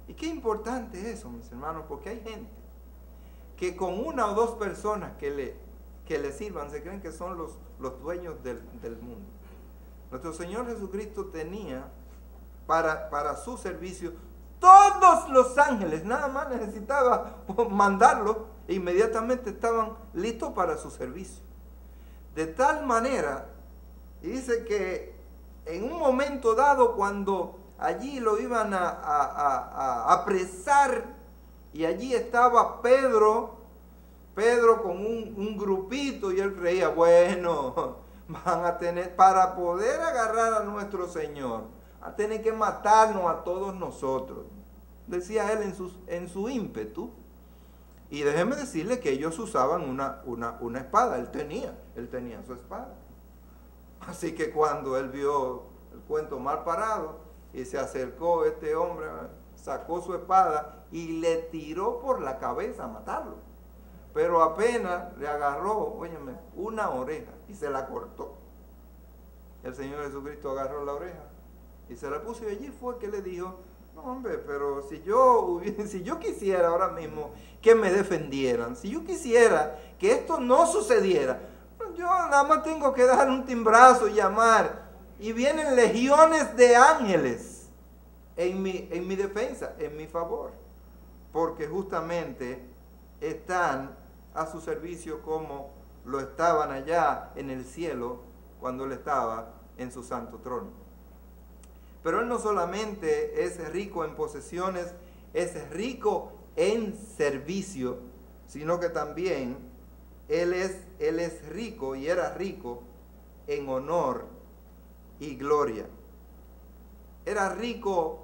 Y qué importante es eso, mis hermanos, porque hay gente que con una o dos personas que le sirvan se creen que son los dueños del mundo. Nuestro Señor Jesucristo tenía para su servicio todos los ángeles, nada más necesitaba mandarlo e inmediatamente estaban listos para su servicio. De tal manera, y dice que en un momento dado, cuando allí lo iban a apresar, y allí estaba Pedro con un grupito, y él creía, bueno, van a tener, para poder agarrar a nuestro Señor, a tener que matarnos a todos nosotros, decía él en su ímpetu. Y déjeme decirle que ellos usaban una espada, él tenía su espada. Así que cuando él vio el cuento mal parado y se acercó este hombre, sacó su espada y le tiró por la cabeza a matarlo. Pero apenas le agarró, óyeme, una oreja y se la cortó. El Señor Jesucristo agarró la oreja y se la puso, y allí fue que le dijo: no, hombre, pero si yo quisiera ahora mismo que me defendieran, si yo quisiera que esto no sucediera, yo nada más tengo que dar un timbrazo y llamar, y vienen legiones de ángeles en mi defensa, en mi favor, porque justamente están a su servicio como lo estaban allá en el cielo cuando él estaba en su santo trono. Pero él no solamente es rico en posesiones, es rico en servicio, sino que también él es rico, y era rico en honor y gloria. Era rico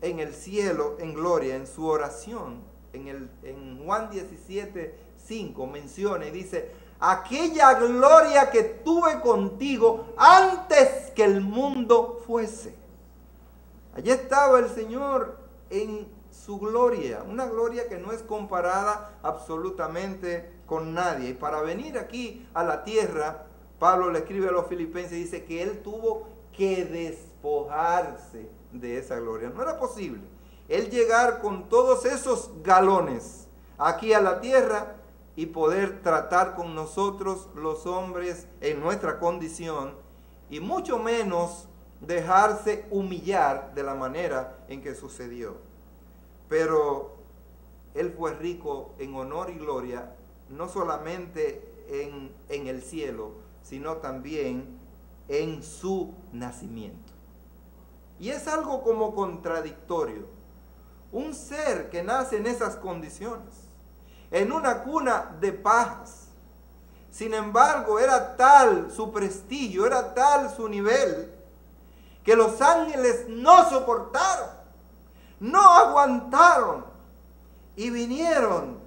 en el cielo, en gloria, en su oración. En Juan 17:5 menciona y dice: aquella gloria que tuve contigo antes que el mundo fuese. Allí estaba el Señor en su gloria, una gloria que no es comparada absolutamente con nadie. Y para venir aquí a la tierra, Pablo le escribe a los filipenses y dice que él tuvo que despojarse de esa gloria. No era posible Él llegar con todos esos galones aquí a la tierra y poder tratar con nosotros los hombres en nuestra condición, y mucho menos dejarse humillar de la manera en que sucedió. Pero Él fue rico en honor y gloria, no solamente en el cielo, sino también en su nacimiento. Y es algo como contradictorio. Un ser que nace en esas condiciones, en una cuna de pajas. Sin embargo, era tal su prestigio, era tal su nivel, que los ángeles no soportaron, no aguantaron, y vinieron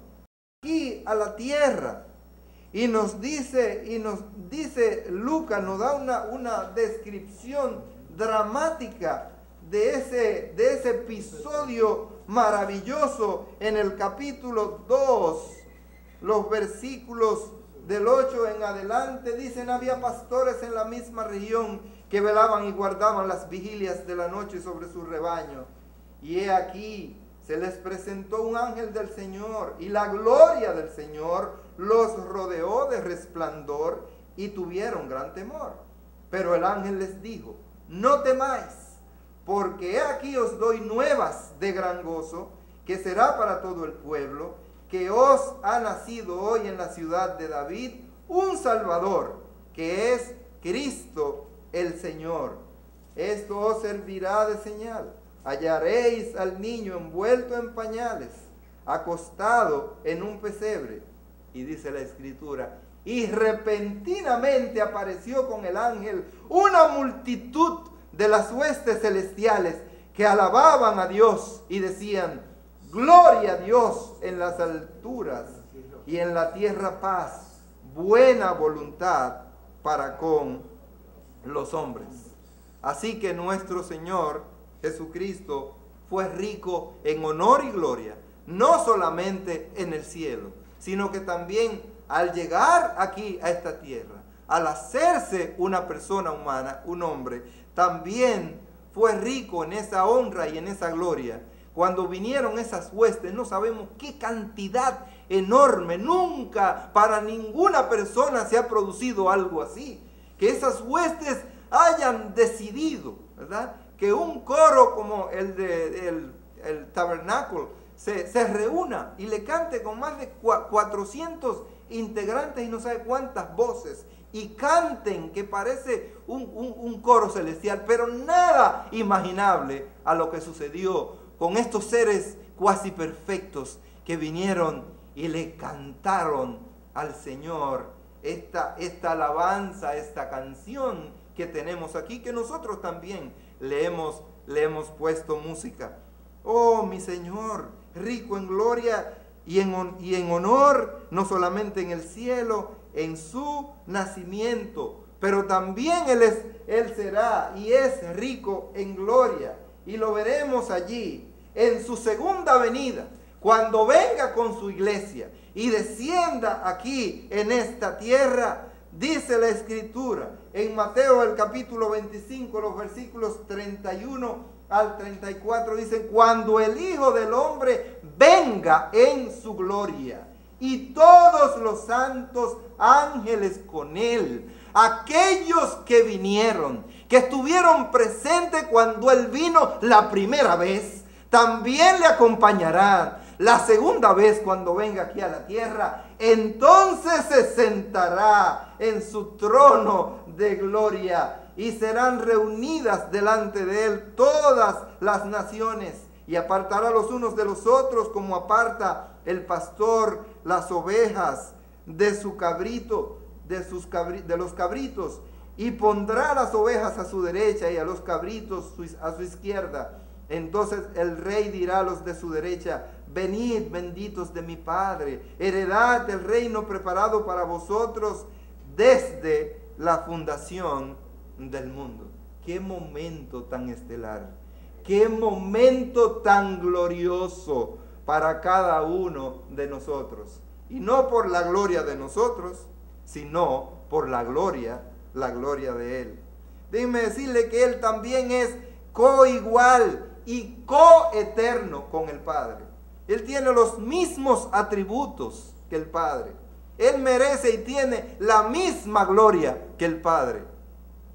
aquí a la tierra. Y nos dice Lucas, nos da una descripción dramática de ese episodio maravilloso en el capítulo 2, los versículos del 8 en adelante. Dicen: había pastores en la misma región que velaban y guardaban las vigilias de la noche sobre su rebaño. Y he aquí, se les presentó un ángel del Señor, y la gloria del Señor los rodeó de resplandor, y tuvieron gran temor. Pero el ángel les dijo: no temáis, porque he aquí os doy nuevas de gran gozo, que será para todo el pueblo, que os ha nacido hoy en la ciudad de David un Salvador, que es Cristo el Señor. Esto os servirá de señal: hallaréis al niño envuelto en pañales, acostado en un pesebre. Y dice la Escritura: y repentinamente apareció con el ángel una multitud de las huestes celestiales que alababan a Dios y decían: gloria a Dios en las alturas, y en la tierra paz, buena voluntad para con los hombres. Así que nuestro Señor Jesucristo fue rico en honor y gloria, no solamente en el cielo, sino que también al llegar aquí a esta tierra, al hacerse una persona humana, un hombre, también fue rico en esa honra y en esa gloria. Cuando vinieron esas huestes, no sabemos qué cantidad enorme, nunca para ninguna persona se ha producido algo así, que esas huestes hayan decidido, ¿verdad?, que un coro como el tabernáculo se reúna y le cante con más de 400 integrantes y no sabe cuántas voces, y canten que parece un coro celestial, pero nada imaginable a lo que sucedió con estos seres cuasi perfectos que vinieron y le cantaron al Señor esta alabanza, esta canción que tenemos aquí, que nosotros también le hemos puesto música. Oh, mi Señor, rico en gloria y en honor, no solamente en el cielo, en su nacimiento, pero también Él será y es rico en gloria. Y lo veremos allí en su segunda venida, cuando venga con su iglesia y descienda aquí en esta tierra. Dice la Escritura en Mateo el capítulo 25, los versículos 31 al 34, dice: cuando el Hijo del Hombre venga en su gloria y todos los santos ángeles con él, aquellos que vinieron, que estuvieron presentes cuando Él vino la primera vez, también le acompañarán la segunda vez cuando venga aquí a la tierra. Entonces se sentará en su trono de gloria y serán reunidas delante de Él todas las naciones, y apartará los unos de los otros como aparta el pastor las ovejas de su cabrito, de los cabritos, y pondrá las ovejas a su derecha y a los cabritos a su izquierda. Entonces el rey dirá a los de su derecha: venid, benditos de mi Padre, heredad el reino preparado para vosotros desde la fundación del mundo. Qué momento tan estelar, qué momento tan glorioso para cada uno de nosotros. Y no por la gloria de nosotros, sino por la gloria de Él. déjenme decirle que Él también es coigual y coeterno con el Padre. Él tiene los mismos atributos que el Padre. Él merece y tiene la misma gloria que el Padre,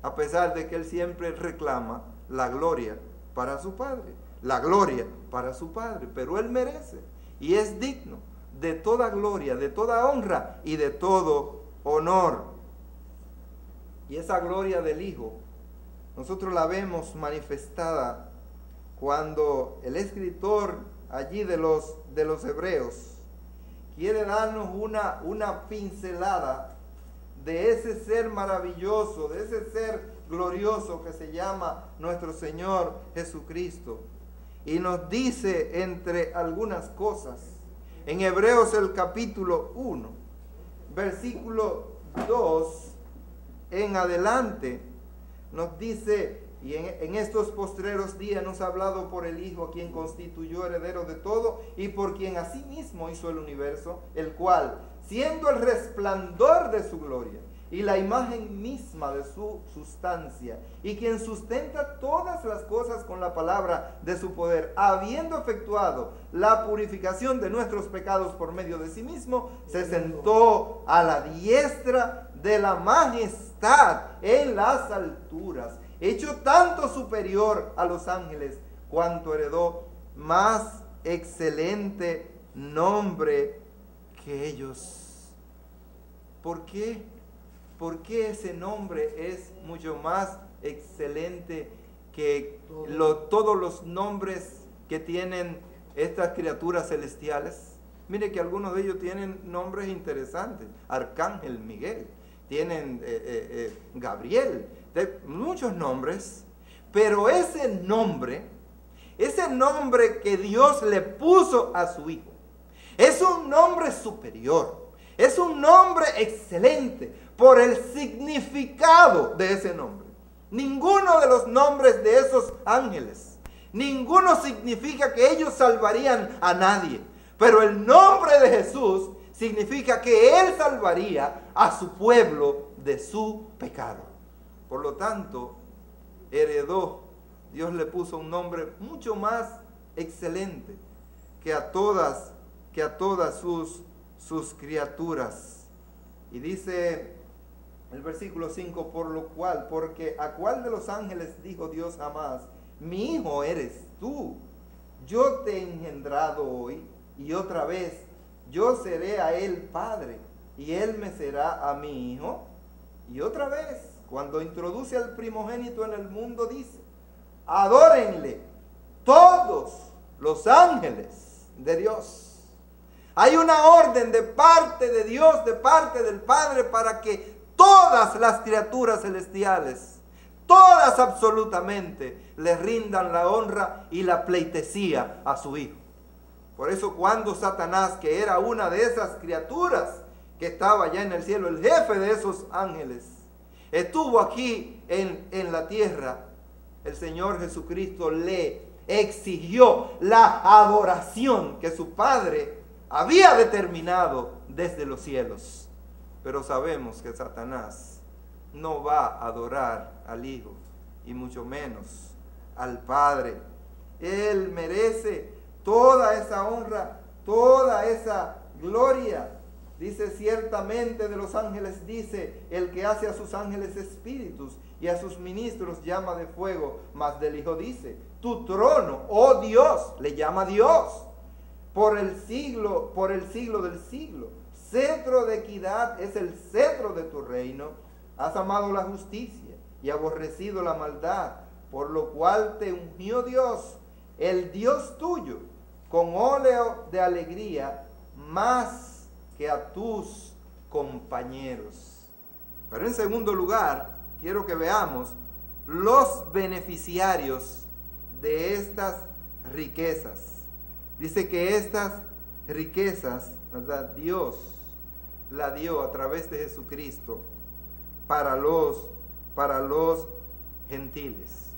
a pesar de que Él siempre reclama la gloria para su Padre, la gloria para su Padre, pero Él merece y es digno de toda gloria, de toda honra y de todo honor. Y esa gloria del Hijo, nosotros la vemos manifestada cuando el escritor allí de los Hebreos quiere darnos una pincelada de ese ser maravilloso, de ese ser glorioso que se llama nuestro Señor Jesucristo. Y nos dice entre algunas cosas, en Hebreos el capítulo 1, versículo 2 en adelante, nos dice: y en estos postreros días nos ha hablado por el Hijo, a quien constituyó heredero de todo, y por quien asimismo hizo el universo, el cual, siendo el resplandor de su gloria, y la imagen misma de su sustancia, y quien sustenta todas las cosas con la palabra de su poder, habiendo efectuado la purificación de nuestros pecados por medio de sí mismo, se sentó a la diestra de la majestad en las alturas, hecho tanto superior a los ángeles, cuanto heredó más excelente nombre que ellos. ¿Por qué? ¿Por qué ese nombre es mucho más excelente que todos los nombres que tienen estas criaturas celestiales? Mire que algunos de ellos tienen nombres interesantes. Arcángel Miguel, tienen Gabriel, muchos nombres, pero ese nombre que Dios le puso a su Hijo, es un nombre superior, es un nombre excelente por el significado de ese nombre. Ninguno de los nombres de esos ángeles, ninguno significa que ellos salvarían a nadie, pero el nombre de Jesús significa que Él salvaría a su pueblo de su pecado. Por lo tanto, heredó, Dios le puso un nombre mucho más excelente que a todas sus criaturas. Y dice el versículo 5, porque a cuál de los ángeles dijo Dios jamás: mi hijo eres tú, yo te he engendrado hoy, y otra vez yo seré a él padre, y él me será a mi hijo. Y otra vez, cuando introduce al primogénito en el mundo, dice: adórenle todos los ángeles de Dios. Hay una orden de parte de Dios, de parte del Padre, para que todas las criaturas celestiales, todas absolutamente, le rindan la honra y la pleitesía a su Hijo. Por eso cuando Satanás, que era una de esas criaturas que estaba allá en el cielo, el jefe de esos ángeles, estuvo aquí en la tierra, el Señor Jesucristo le exigió la adoración que su Padre había determinado desde los cielos. Pero sabemos que Satanás no va a adorar al Hijo, y mucho menos al Padre. Él merece toda esa honra, toda esa gloria. Dice: ciertamente de los ángeles dice: el que hace a sus ángeles espíritus y a sus ministros llama de fuego. Mas del Hijo dice: tu trono, oh Dios, le llama Dios, por el siglo del siglo. Cetro de equidad es el cetro de tu reino. Has amado la justicia y aborrecido la maldad, por lo cual te ungió Dios, el Dios tuyo, con óleo de alegría, más que a tus compañeros. Pero en segundo lugar, quiero que veamos los beneficiarios de estas riquezas. Dice que estas riquezas, ¿verdad?, Dios la dio a través de Jesucristo para los gentiles.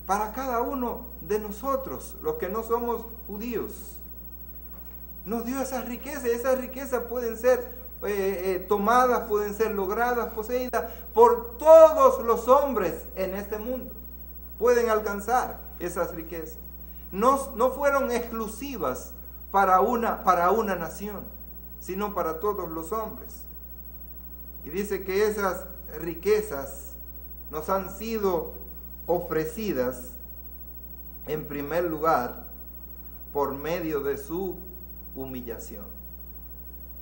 Para cada uno de nosotros, los que no somos judíos, nos dio esas riquezas. Y esas riquezas pueden ser tomadas, pueden ser logradas, poseídas por todos los hombres en este mundo. Pueden alcanzar esas riquezas. No fueron exclusivas para una nación, sino para todos los hombres. Y dice que esas riquezas nos han sido ofrecidas en primer lugar por medio de su humillación.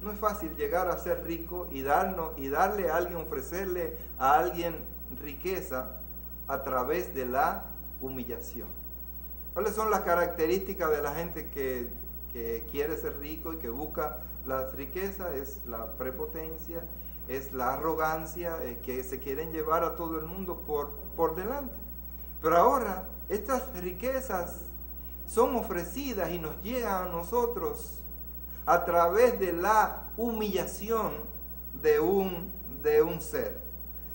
No es fácil llegar a ser rico y darle a alguien, ofrecerle a alguien riqueza a través de la humillación. ¿Cuáles son las características de la gente que quiere ser rico y que busca las riquezas? Es la prepotencia, es la arrogancia, es que se quieren llevar a todo el mundo por delante. Pero ahora estas riquezas son ofrecidas y nos llegan a nosotros a través de la humillación de un ser.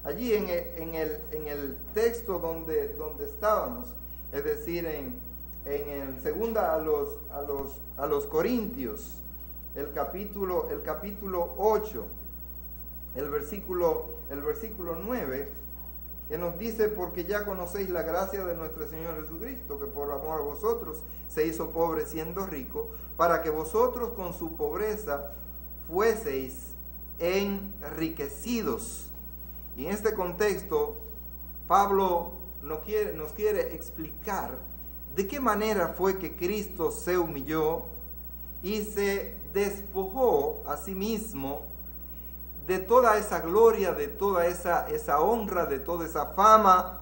Allí en el texto donde estábamos, es decir, en segunda a los Corintios, el capítulo 8, el versículo 9, que nos dice: porque ya conocéis la gracia de nuestro Señor Jesucristo, que por amor a vosotros se hizo pobre siendo rico, para que vosotros con su pobreza fueseis enriquecidos. Y en este contexto, Pablo nos quiere explicar de qué manera fue que Cristo se humilló y se despojó a sí mismo de toda esa gloria, de toda esa honra, de toda esa fama,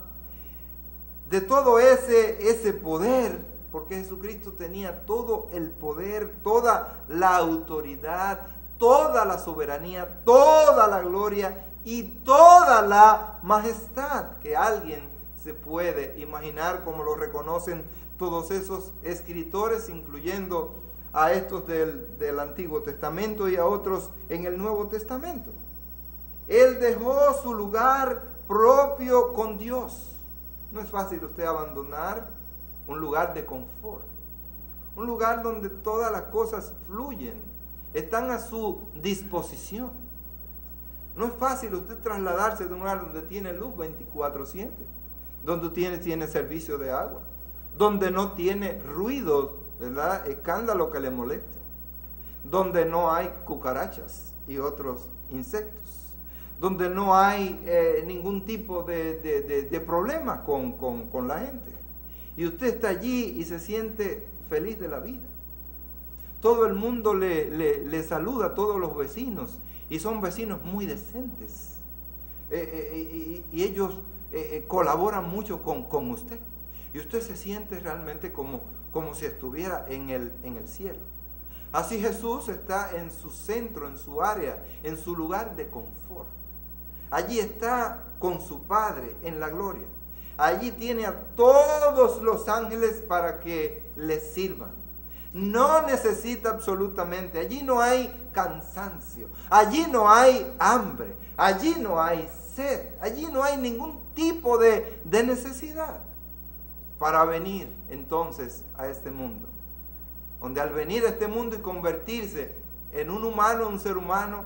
de todo ese poder, porque Jesucristo tenía todo el poder, toda la autoridad, toda la soberanía, toda la gloria y toda la majestad que alguien se puede imaginar, como lo reconocen todos esos escritores, incluyendo a estos del Antiguo Testamento y a otros en el Nuevo Testamento. Él dejó su lugar propio con Dios. No es fácil usted abandonar un lugar de confort, un lugar donde todas las cosas fluyen, están a su disposición. No es fácil usted trasladarse de un lugar donde tiene luz 24/7, donde tiene servicio de agua, donde no tiene ruido, ¿verdad?, escándalo que le moleste, donde no hay cucarachas y otros insectos, donde no hay ningún tipo de problema con la gente. Y usted está allí y se siente feliz de la vida. Todo el mundo le saluda, todos los vecinos, y son vecinos muy decentes. Y ellos colaboran mucho con usted. Y usted se siente realmente como si estuviera en el cielo. Así Jesús está en su centro, en su área, en su lugar de confort. Allí está con su Padre en la gloria. Allí tiene a todos los ángeles para que le sirvan. No necesita absolutamente. Allí no hay cansancio. Allí no hay hambre. Allí no hay sed. Allí no hay ningún tipo de necesidad para venir entonces a este mundo. Donde al venir a este mundo y convertirse en un humano, un ser humano,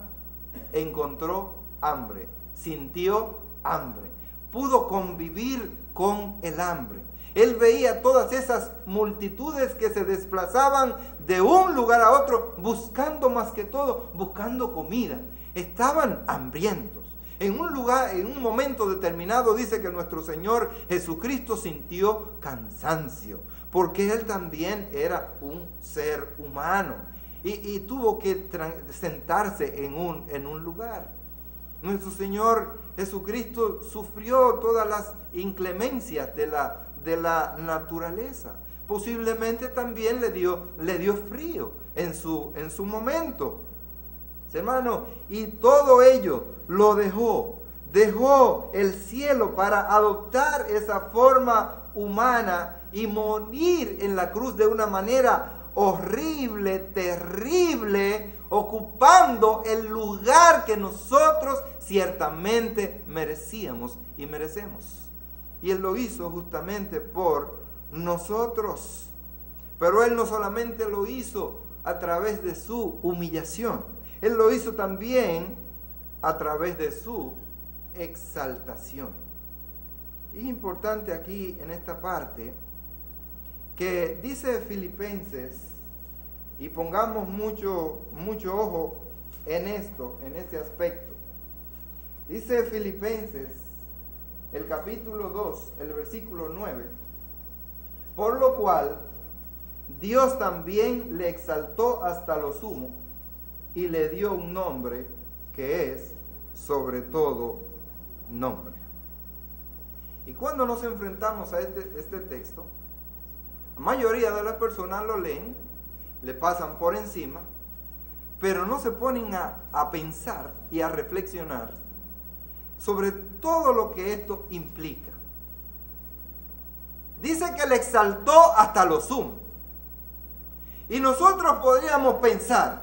encontró hambre, sintió hambre, pudo convivir con el hambre. Él veía todas esas multitudes que se desplazaban de un lugar a otro, buscando más que todo, buscando comida. Estaban hambrientos. En un momento determinado dice que nuestro Señor Jesucristo sintió cansancio, porque Él también era un ser humano y tuvo que sentarse en un lugar. Nuestro Señor Jesucristo sufrió todas las inclemencias de la naturaleza. Posiblemente también le dio frío en su momento. Hermano, y todo ello lo dejó el cielo para adoptar esa forma humana y morir en la cruz de una manera horrible, terrible, ocupando el lugar que nosotros ciertamente merecíamos y merecemos. Y Él lo hizo justamente por nosotros. Pero Él no solamente lo hizo a través de su humillación. Él lo hizo también a través de su exaltación. Es importante aquí en esta parte que dice Filipenses, y pongamos mucho ojo en esto, en este aspecto. Dice Filipenses, el capítulo 2, el versículo 9, por lo cual Dios también le exaltó hasta lo sumo y le dio un nombre que es sobre todo nombre. Y cuando nos enfrentamos a este texto, la mayoría de las personas lo leen, le pasan por encima, pero no se ponen a pensar y a reflexionar sobre todo lo que esto implica. Dice que le exaltó hasta lo sumo. Y nosotros podríamos pensar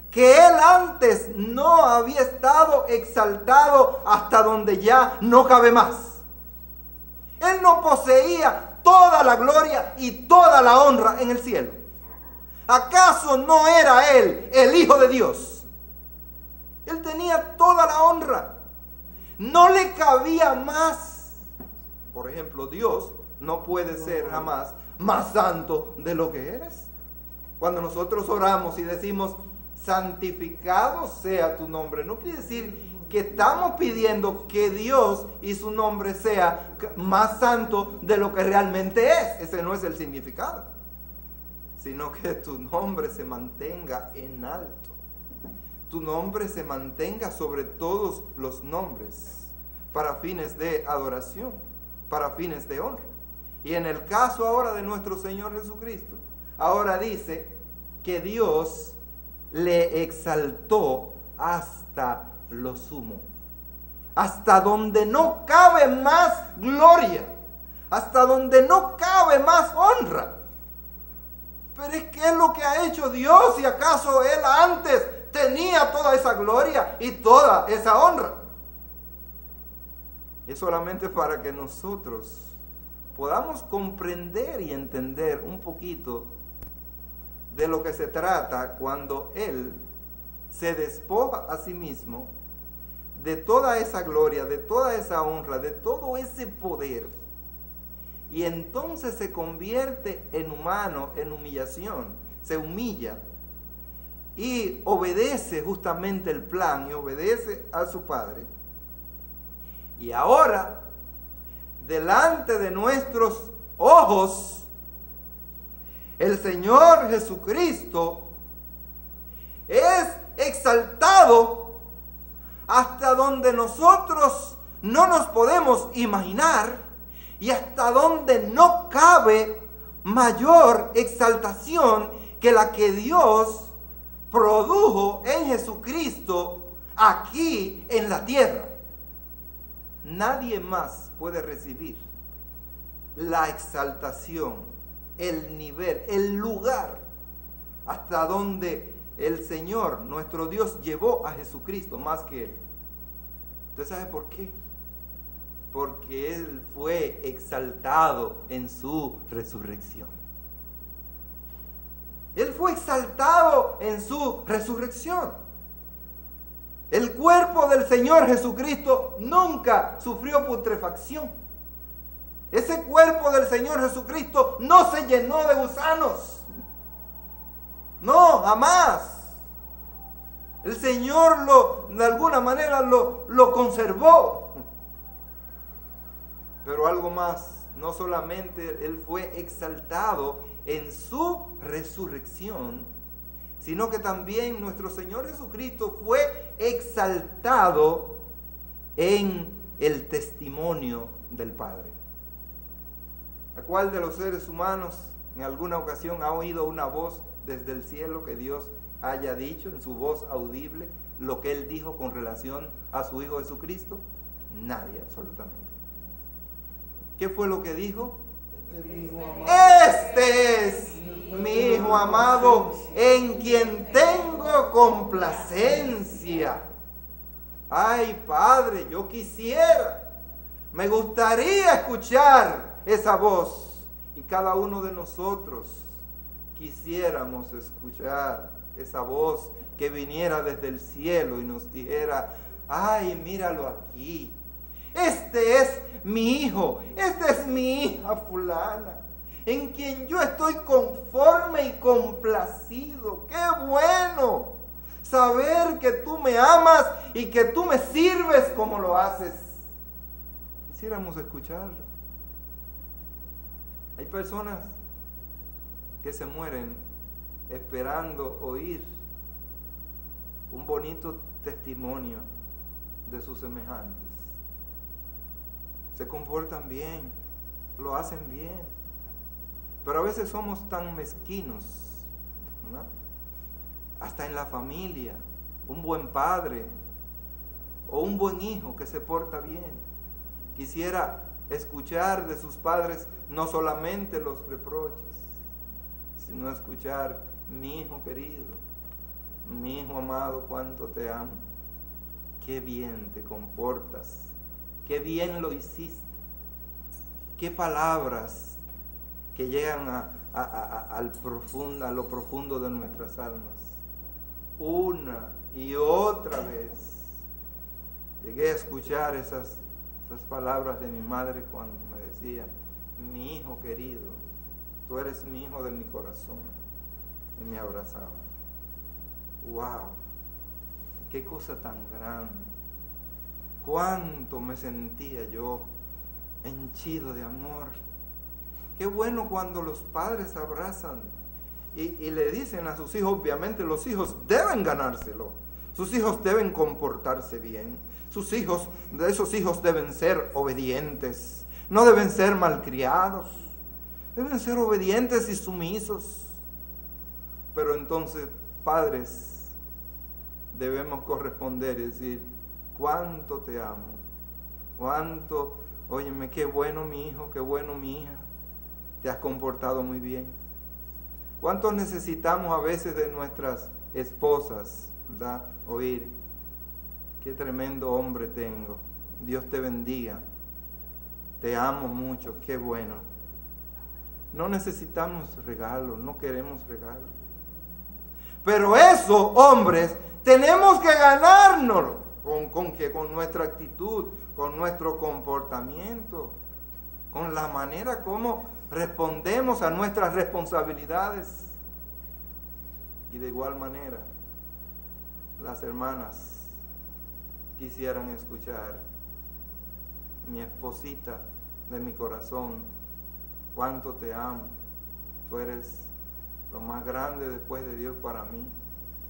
que él antes no había estado exaltado hasta donde ya no cabe más. Él no poseía toda la gloria y toda la honra en el cielo. ¿Acaso no era él el Hijo de Dios? Él tenía toda la honra. No le cabía más. Por ejemplo, Dios no puede ser jamás más santo de lo que eres. Cuando nosotros oramos y decimos, santificado sea tu nombre, no quiere decir que estamos pidiendo que Dios y su nombre sea más santo de lo que realmente es. Ese no es el significado, sino que tu nombre se mantenga en alto. Tu nombre se mantenga sobre todos los nombres, para fines de adoración, para fines de honra. Y en el caso ahora de nuestro Señor Jesucristo, ahora dice que Dios le exaltó hasta lo sumo, hasta donde no cabe más gloria, hasta donde no cabe más honra. Pero es que es lo que ha hecho Dios, y acaso Él antes tenía toda esa gloria y toda esa honra. Es solamente para que nosotros podamos comprender y entender un poquito de lo que se trata cuando Él se despoja a sí mismo de toda esa gloria, de toda esa honra, de todo ese poder, y entonces se convierte en humano, en humillación, se humilla y obedece justamente el plan y obedece a su Padre. Y ahora, delante de nuestros ojos, el Señor Jesucristo es exaltado hasta donde nosotros no nos podemos imaginar, y hasta donde no cabe mayor exaltación que la que Dios produjo en Jesucristo aquí en la tierra. Nadie más puede recibir la exaltación, el nivel, el lugar hasta donde el Señor, nuestro Dios, llevó a Jesucristo más que Él. ¿Usted sabe por qué? Porque Él fue exaltado en su resurrección. Él fue exaltado en su resurrección. El cuerpo del Señor Jesucristo nunca sufrió putrefacción. Ese cuerpo del Señor Jesucristo no se llenó de gusanos. No, jamás. El Señor de alguna manera lo conservó. Pero algo más, no solamente Él fue exaltado en su resurrección, sino que también nuestro Señor Jesucristo fue exaltado en el testimonio del Padre. ¿A cuál de los seres humanos en alguna ocasión ha oído una voz desde el cielo que Dios haya dicho en su voz audible lo que Él dijo con relación a su Hijo Jesucristo? Nadie, absolutamente. ¿Qué fue lo que dijo? Este es mi Hijo amado, en quien tengo complacencia. Ay, Padre, yo quisiera, me gustaría escuchar esa voz. Y cada uno de nosotros quisiéramos escuchar esa voz que viniera desde el cielo y nos dijera: ay, míralo aquí, este es mi hijo, esta es mi hija fulana, en quien yo estoy conforme y complacido. ¡Qué bueno saber que tú me amas y que tú me sirves como lo haces! Quisiéramos escucharlo. Hay personas que se mueren esperando oír un bonito testimonio de sus semejantes. Se comportan bien, lo hacen bien, pero a veces somos tan mezquinos, ¿no? Hasta en la familia, un buen padre o un buen hijo que se porta bien quisiera escuchar de sus padres no solamente los reproches, sino escuchar: mi hijo querido, mi hijo amado, cuánto te amo, qué bien te comportas, qué bien lo hiciste. Qué palabras que llegan a lo profundo de nuestras almas. Una y otra vez llegué a escuchar esas palabras de mi madre cuando me decía: mi hijo querido, tú eres mi hijo de mi corazón. Y me abrazaba. ¡Wow! ¡Qué cosa tan grande! ¡Cuánto me sentía yo henchido de amor! ¡Qué bueno cuando los padres abrazan y le dicen a sus hijos! Obviamente los hijos deben ganárselo. Sus hijos deben comportarse bien. Esos hijos deben ser obedientes. No deben ser malcriados. Deben ser obedientes y sumisos. Pero entonces, padres, debemos corresponder y decir: cuánto te amo, cuánto, óyeme, qué bueno mi hijo, qué bueno mi hija, te has comportado muy bien. ¿Cuántos necesitamos a veces de nuestras esposas, ¿verdad? Oír: qué tremendo hombre tengo, Dios te bendiga, te amo mucho, qué bueno. No necesitamos regalos, no queremos regalos. Pero eso, hombres, tenemos que ganárnoslo. Con nuestra actitud, con nuestro comportamiento, con la manera como respondemos a nuestras responsabilidades. Y de igual manera, las hermanas quisieran escuchar: mi esposita de mi corazón, cuánto te amo, tú eres lo más grande después de Dios para mí.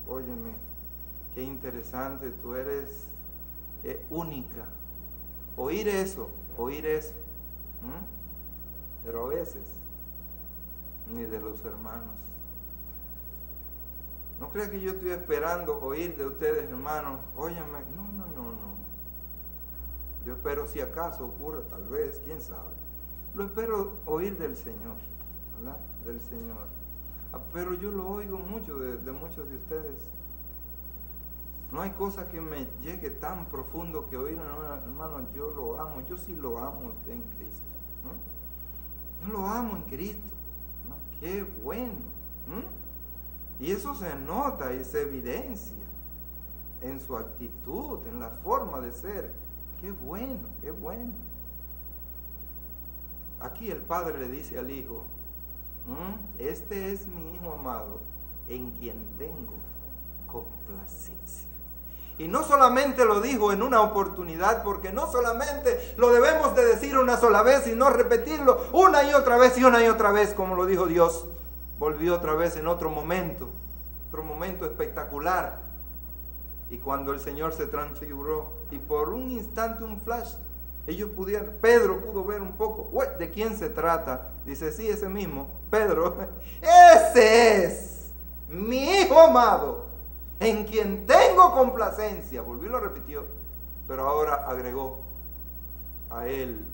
Óyeme, qué interesante, tú eres única. Oír eso. Pero a veces, ni de los hermanos. No crea que yo estoy esperando oír de ustedes, hermanos: óyeme, no. Yo espero, si acaso ocurre, tal vez, quién sabe. Lo espero oír del Señor, ¿verdad? Del Señor. Pero yo lo oigo mucho de muchos de ustedes. No hay cosa que me llegue tan profundo que oír: hermano, yo lo amo, yo sí lo amo a usted en Cristo, ¿no? Yo lo amo en Cristo, ¿no? Qué bueno, ¿no? Y eso se nota y se evidencia en su actitud, en la forma de ser. Qué bueno, qué bueno. Aquí el padre le dice al hijo: este es mi hijo amado, en quien tengo complacencia. Y no solamente lo dijo en una oportunidad, porque no solamente lo debemos de decir una sola vez, sino repetirlo una y otra vez, como lo dijo Dios. Volvió otra vez en otro momento espectacular. Y cuando el Señor se transfiguró, y por un instante, un flash, Pedro pudo ver un poco, ¿de quién se trata? Dice: sí, ese mismo, Pedro, ese es mi hijo amado, en quien tengo complacencia. Volvió y lo repitió, pero ahora agregó: a él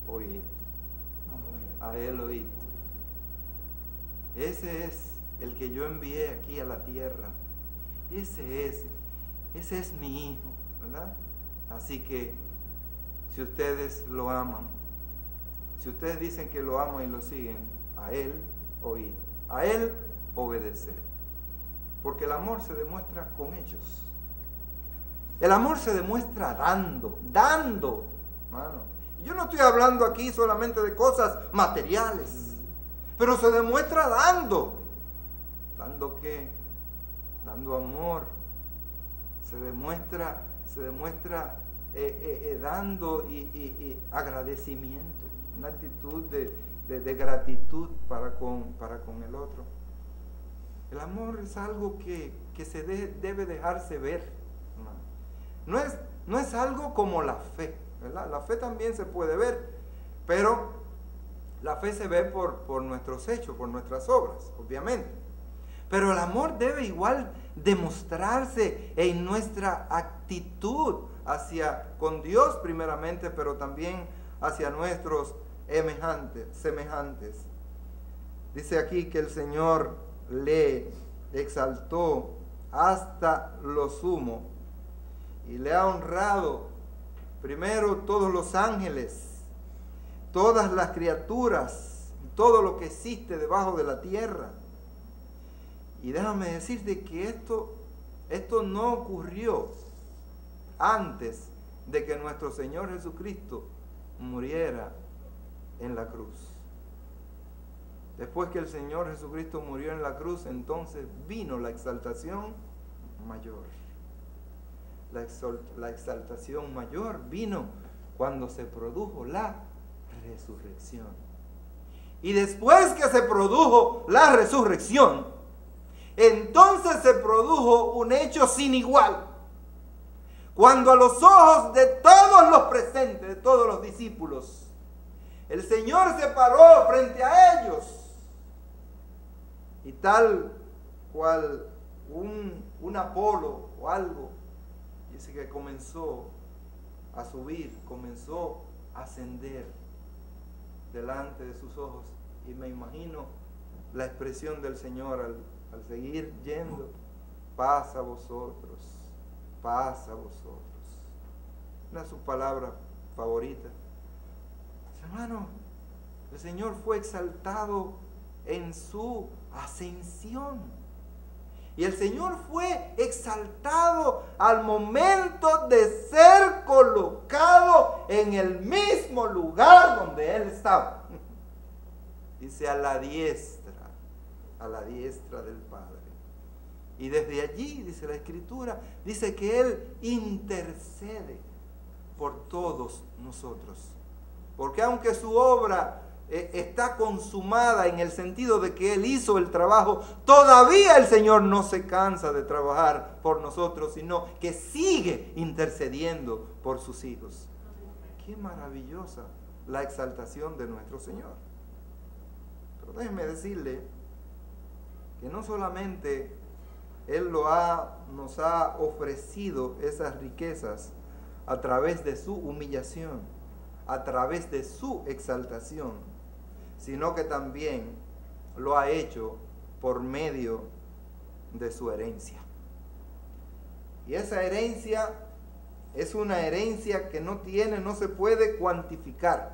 oíd, a él oíd. Ese es el que yo envié aquí a la tierra. Ese es mi hijo, ¿verdad? Así que, si ustedes lo aman, si ustedes dicen que lo aman y lo siguen, a él oíd, a él obedecer. Porque el amor se demuestra con hechos. El amor se demuestra dando, hermano. Y yo no estoy hablando aquí solamente de cosas materiales, pero se demuestra dando. ¿Dando qué? Dando amor. Se demuestra dando y agradecimiento, una actitud de gratitud para con el otro. El amor es algo que se debe dejarse ver, hermano. No es algo como la fe, ¿verdad? La fe también se puede ver, pero la fe se ve por nuestros hechos, por nuestras obras, obviamente. Pero el amor debe igual demostrarse en nuestra actitud con Dios primeramente, pero también hacia nuestros semejantes. Dice aquí que el Señor le exaltó hasta lo sumo y le ha honrado primero todos los ángeles, todas las criaturas y todo lo que existe debajo de la tierra. Y déjame decirte que esto no ocurrió antes de que nuestro Señor Jesucristo muriera en la cruz. Después que el Señor Jesucristo murió en la cruz, entonces vino la exaltación mayor. La exaltación mayor vino cuando se produjo la resurrección. Y después que se produjo la resurrección, entonces se produjo un hecho sin igual. Cuando a los ojos de todos los presentes, de todos los discípulos, el Señor se paró frente a ellos y tal cual un Apolo o algo, dice que comenzó a subir, comenzó a ascender delante de sus ojos, y me imagino la expresión del Señor al seguir yendo: paz a vosotros, paz a vosotros. Una de sus palabras favoritas. Hermano, el Señor fue exaltado en su ascensión. Y el Señor fue exaltado al momento de ser colocado en el mismo lugar donde Él estaba. Dice a la diestra del Padre. Y desde allí, dice la Escritura, dice que Él intercede por todos nosotros. Porque aunque su obra está consumada en el sentido de que Él hizo el trabajo, todavía el Señor no se cansa de trabajar por nosotros, sino que sigue intercediendo por sus hijos. Qué maravillosa la exaltación de nuestro Señor. Pero déjeme decirle que no solamente Él nos ha ofrecido esas riquezas a través de su humillación, a través de su exaltación, sino que también lo ha hecho por medio de su herencia. Y esa herencia es una herencia que no se puede cuantificar.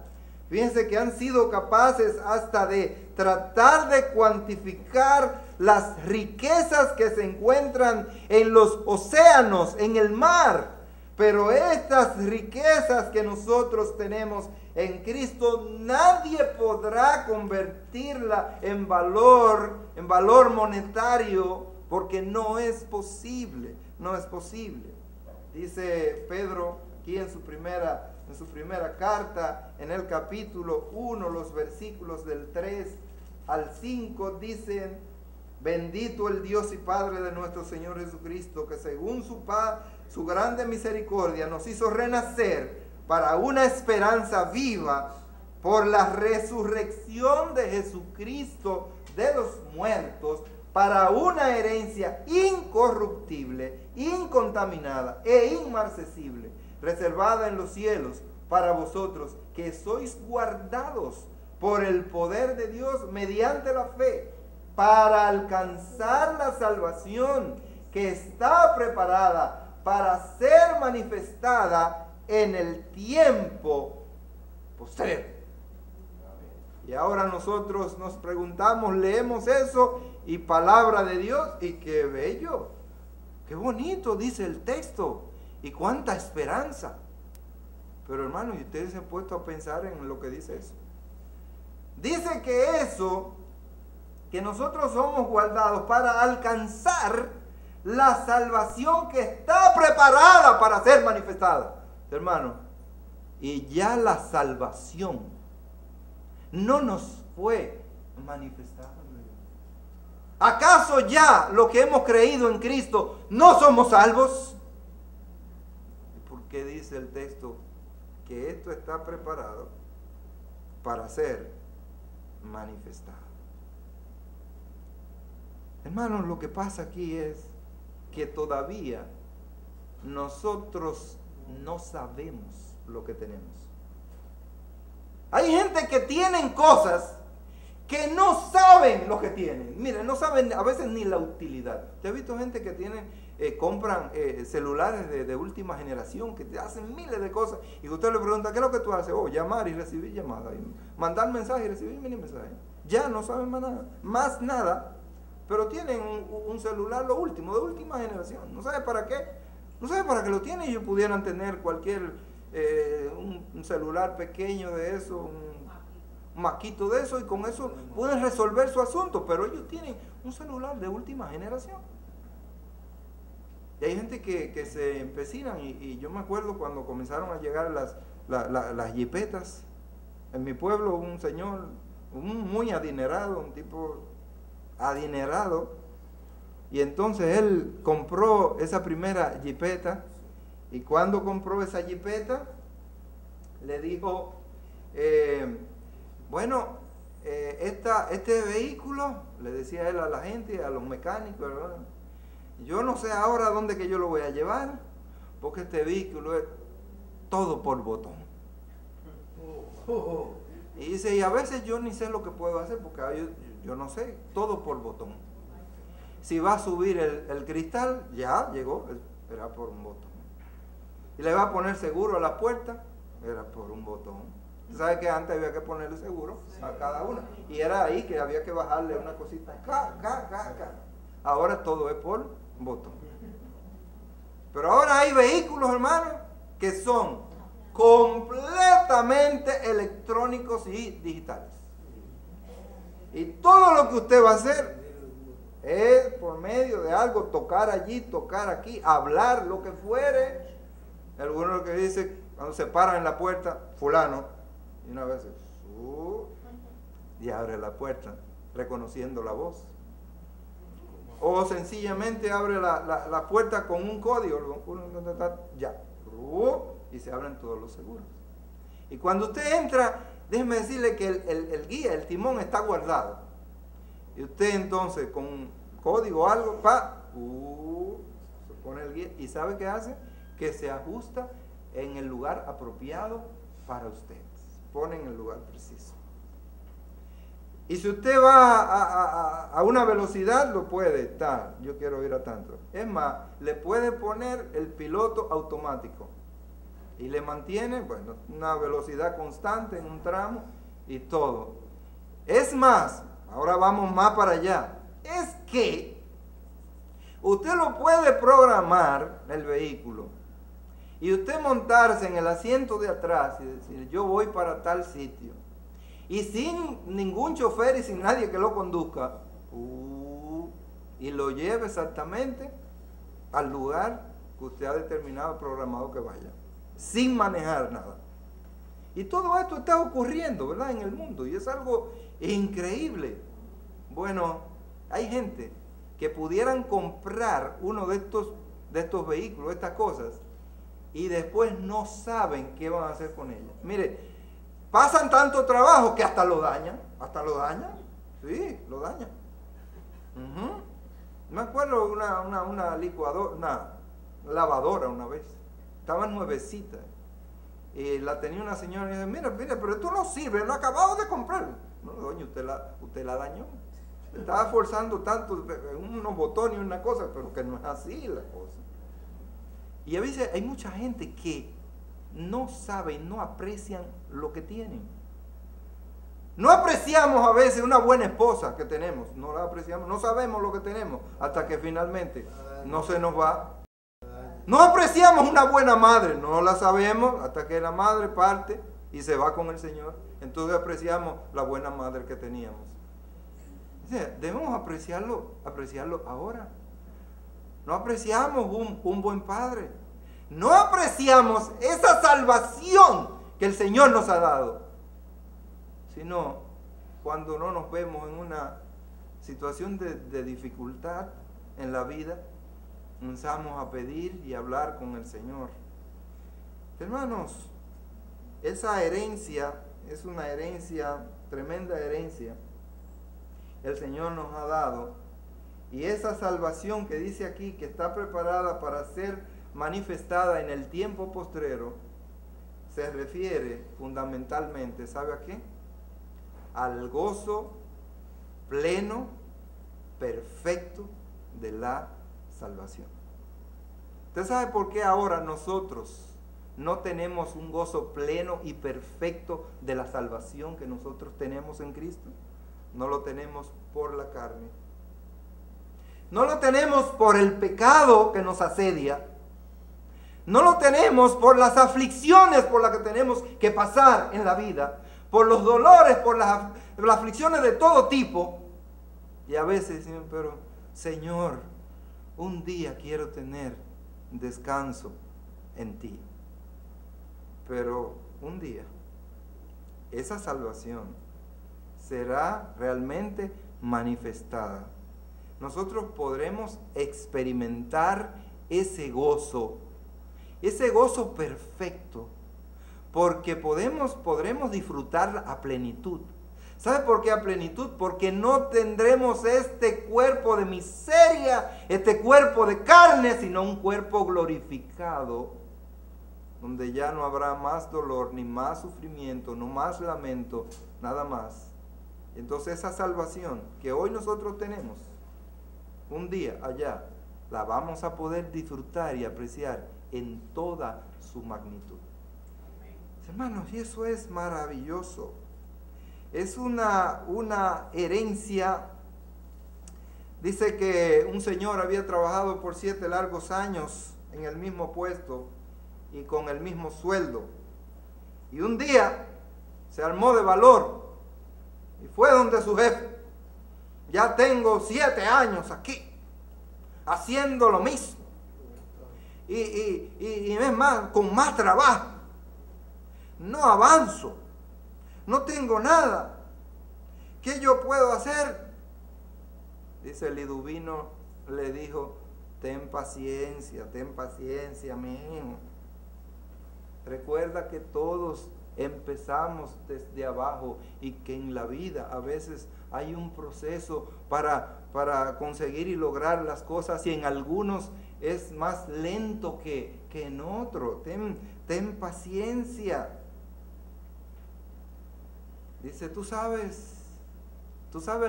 Fíjense que han sido capaces hasta de tratar de cuantificar las riquezas que se encuentran en los océanos, en el mar. Pero estas riquezas que nosotros tenemos en Cristo, nadie podrá convertirla en valor monetario, porque no es posible. Dice Pedro aquí en su primera carta, en el capítulo 1, los versículos del 3 al 5, dicen: bendito el Dios y Padre de nuestro Señor Jesucristo, que según su grande misericordia nos hizo renacer para una esperanza viva por la resurrección de Jesucristo de los muertos, para una herencia incorruptible, incontaminada e inmarcesible, reservada en los cielos para vosotros, que sois guardados por el poder de Dios mediante la fe, para alcanzar la salvación que está preparada para ser manifestada en el tiempo postrero. Y ahora nosotros nos preguntamos, leemos eso y palabra de Dios, y qué bello, qué bonito dice el texto, y cuánta esperanza. Pero hermanos, ¿y ustedes se han puesto a pensar en lo que dice eso? Dice que eso, que nosotros somos guardados para alcanzar la salvación que está preparada para ser manifestada. Hermano, y ya la salvación no nos fue manifestada. ¿Acaso ya los que hemos creído en Cristo no somos salvos? ¿Por qué dice el texto que esto está preparado para ser manifestado? Hermanos, lo que pasa aquí es que todavía nosotros no sabemos lo que tenemos. Hay gente que tienen cosas que no saben lo que tienen. Miren, no saben a veces ni la utilidad. Yo he visto gente que compran celulares de última generación, que te hacen miles de cosas, y usted le pregunta, ¿qué es lo que tú haces? Oh, llamar y recibir llamadas, y mandar mensajes y recibir mini mensajes. Ya no saben más nada, pero tienen un celular, lo último, de última generación. No sabe para qué. No sabe para qué lo tienen. Ellos pudieran tener cualquier, un celular pequeño de eso, un maquito de eso, y con eso pueden resolver su asunto, pero ellos tienen un celular de última generación. Y hay gente que se empecinan, y yo me acuerdo cuando comenzaron a llegar las jipetas. En mi pueblo, un señor muy adinerado, un tipo adinerado, y entonces él compró esa primera jipeta, y cuando compró esa jipeta le dijo, bueno, este vehículo, le decía él a la gente, a los mecánicos, ¿verdad? Yo no sé ahora dónde que yo lo voy a llevar, porque este vehículo es todo por botón. Y dice, y a veces yo ni sé lo que puedo hacer, porque yo no sé, todo por botón. Si va a subir el cristal, ya llegó, era por un botón. Y le va a poner seguro a la puerta, era por un botón. ¿Sabe que antes había que ponerle seguro a cada una? Y era ahí que había que bajarle una cosita. Ahora todo es por botón. Pero ahora hay vehículos, hermanos, que son completamente electrónicos y digitales. Y todo lo que usted va a hacer es por medio de algo, tocar allí, tocar aquí, hablar, lo que fuere. Algunos que dice, cuando se paran en la puerta, fulano, y una vez y abre la puerta reconociendo la voz, o sencillamente abre la puerta con un código, ya, y se abren todos los seguros. Y cuando usted entra, déjeme decirle que el guía, el timón está guardado, y usted entonces con un código o algo, se pone el guía, y ¿sabe qué hace? Que se ajusta en el lugar apropiado para usted. Pone en el lugar preciso. Y si usted va a una velocidad, lo puede estar. Yo quiero ir a tanto. Es más, le puede poner el piloto automático. Y le mantiene, bueno, una velocidad constante en un tramo y todo. Es más, ahora vamos más para allá. Es que usted lo puede programar, el vehículo, y usted montarse en el asiento de atrás y decir, yo voy para tal sitio. Y sin ningún chofer y sin nadie que lo conduzca, y lo lleve exactamente al lugar que usted ha determinado, programado que vaya, sin manejar nada. Y todo esto está ocurriendo, ¿verdad?, en el mundo, y es algo increíble. Bueno, hay gente que pudieran comprar uno de estos vehículos, estas cosas, y después no saben qué van a hacer con ella. Mire, pasan tanto trabajo que hasta lo dañan. Sí, lo dañan. Me acuerdo una licuadora, una lavadora una vez, estaba nuevecita, y la tenía una señora y dice, mira, pero esto no sirve, lo acabado de comprar. No, doña, usted la dañó. Estaba forzando tanto unos botones y una cosa, pero que no es así la cosa. Y a veces hay mucha gente que no sabe, no aprecian lo que tienen. No apreciamos a veces una buena esposa que tenemos, no la apreciamos, no sabemos lo que tenemos hasta que finalmente no se nos va. No apreciamos una buena madre, no la sabemos hasta que la madre parte y se va con el Señor. Entonces apreciamos la buena madre que teníamos. O sea, debemos apreciarlo ahora. No apreciamos un buen padre. No apreciamos esa salvación que el Señor nos ha dado. Sino cuando no nos vemos en una situación de dificultad en la vida, comenzamos a pedir y hablar con el Señor. Hermanos, esa herencia es una herencia, tremenda herencia, el Señor nos ha dado. Y esa salvación que dice aquí, que está preparada para ser manifestada en el tiempo postrero, se refiere fundamentalmente, ¿sabe a qué? Al gozo pleno, perfecto de la salvación. ¿Usted sabe por qué ahora nosotros no tenemos un gozo pleno y perfecto de la salvación que nosotros tenemos en Cristo? No lo tenemos por la carne. No lo tenemos por el pecado que nos asedia. No lo tenemos por las aflicciones por las que tenemos que pasar en la vida, por los dolores, por las aflicciones de todo tipo. Y a veces decimos, pero Señor, un día quiero tener descanso en ti. Pero un día esa salvación será realmente manifestada. Nosotros podremos experimentar ese gozo perfecto, porque podremos disfrutar a plenitud. ¿Sabe por qué a plenitud? Porque no tendremos este cuerpo de miseria, este cuerpo de carne, sino un cuerpo glorificado, donde ya no habrá más dolor, ni más sufrimiento, no más lamento, nada más. Entonces esa salvación que hoy nosotros tenemos, un día allá, la vamos a poder disfrutar y apreciar en toda su magnitud. Hermanos, y eso es maravilloso. Es una herencia. Dice que un señor había trabajado por 7 largos años en el mismo puesto y con el mismo sueldo. Y un día se armó de valor y fue donde su jefe. Ya tengo 7 años aquí, haciendo lo mismo. Y es más, con más trabajo. No avanzo. No tengo nada. ¿Qué yo puedo hacer? Dice el liduvino, le dijo, ten paciencia, mi hijo. Recuerda que todos empezamos desde abajo y que en la vida a veces hay un proceso para conseguir y lograr las cosas, y en algunos es más lento que en otro. Ten paciencia. Dice, tú sabes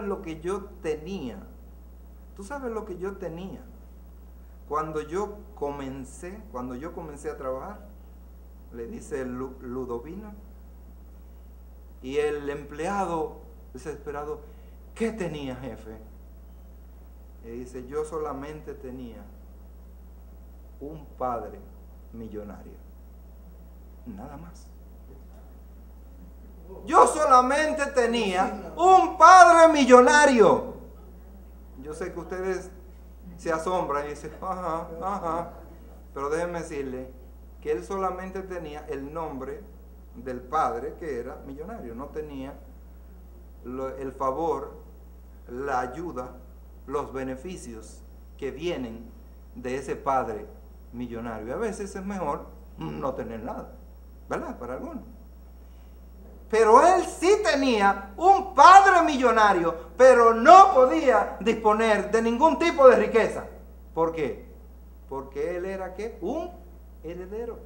lo que yo tenía. Tú sabes lo que yo tenía cuando yo comencé a trabajar, le dice el ludovino. Y el empleado desesperado, ¿qué tenía, jefe? Y dice, yo solamente tenía un padre millonario, nada más. Yo solamente tenía un padre millonario. Yo sé que ustedes se asombran y dicen, ajá, pero déjenme decirle que él solamente tenía el nombre del padre que era millonario. No tenía el favor, la ayuda, los beneficios que vienen de ese padre millonario. Y a veces es mejor no tener nada, ¿verdad? Para algunos. Pero él sí tenía un padre millonario, pero no podía disponer de ningún tipo de riqueza. ¿Por qué? Porque él era, ¿qué? Un heredero.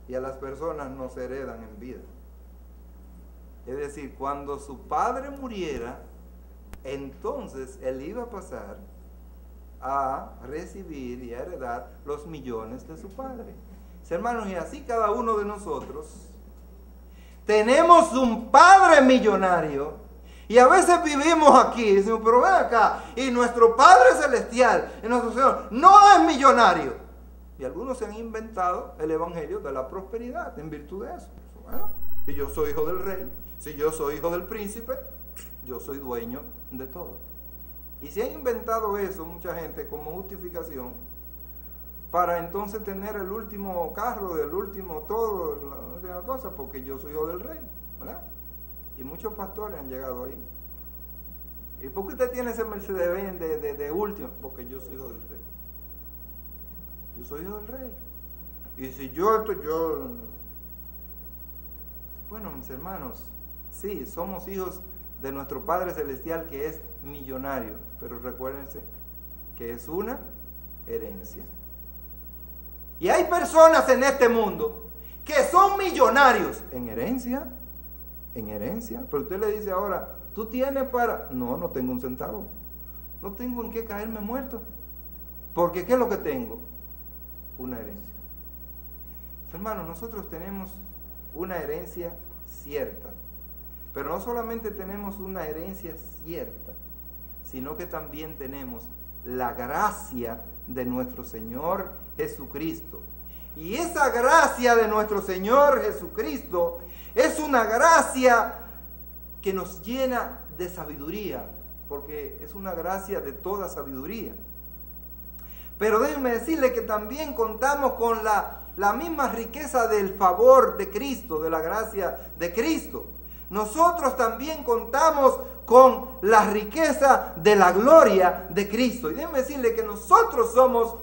Y a las personas no se heredan en vida. Es decir, cuando su padre muriera, entonces él iba a pasar a recibir y a heredar los millones de su padre. Hermanos, y así cada uno de nosotros tenemos un Padre millonario. Y a veces vivimos aquí y decimos, pero ven acá, y nuestro Padre Celestial, y nuestro Señor, no es millonario. Y algunos se han inventado el evangelio de la prosperidad en virtud de eso. Bueno, y yo soy hijo del rey, si yo soy hijo del príncipe, yo soy dueño de todo. Y se han inventado eso mucha gente como justificación para entonces tener el último carro, el último todo, la última cosa, porque yo soy hijo del rey, ¿verdad? Y muchos pastores han llegado ahí. ¿Y por qué usted tiene ese Mercedes-Benz de último? Porque yo soy hijo del rey. Yo soy hijo del rey. Y si yo... Bueno, mis hermanos, sí, somos hijos de nuestro Padre Celestial que es millonario, pero recuérdense que es una herencia. Y hay personas en este mundo que son millonarios en herencia, pero usted le dice ahora, ¿tú tienes para...? No, no tengo un centavo, no tengo en qué caerme muerto, porque ¿qué es lo que tengo? Una herencia. Hermanos, nosotros tenemos una herencia cierta, pero no solamente tenemos una herencia cierta, sino que también tenemos la gracia de nuestro Señor Jesucristo. Y esa gracia de nuestro Señor Jesucristo es una gracia que nos llena de sabiduría, porque es una gracia de toda sabiduría. Pero déjenme decirle que también contamos con la misma riqueza del favor de Cristo, de la gracia de Cristo. Nosotros también contamos con la riqueza de la gloria de Cristo. Y déjenme decirle que nosotros somos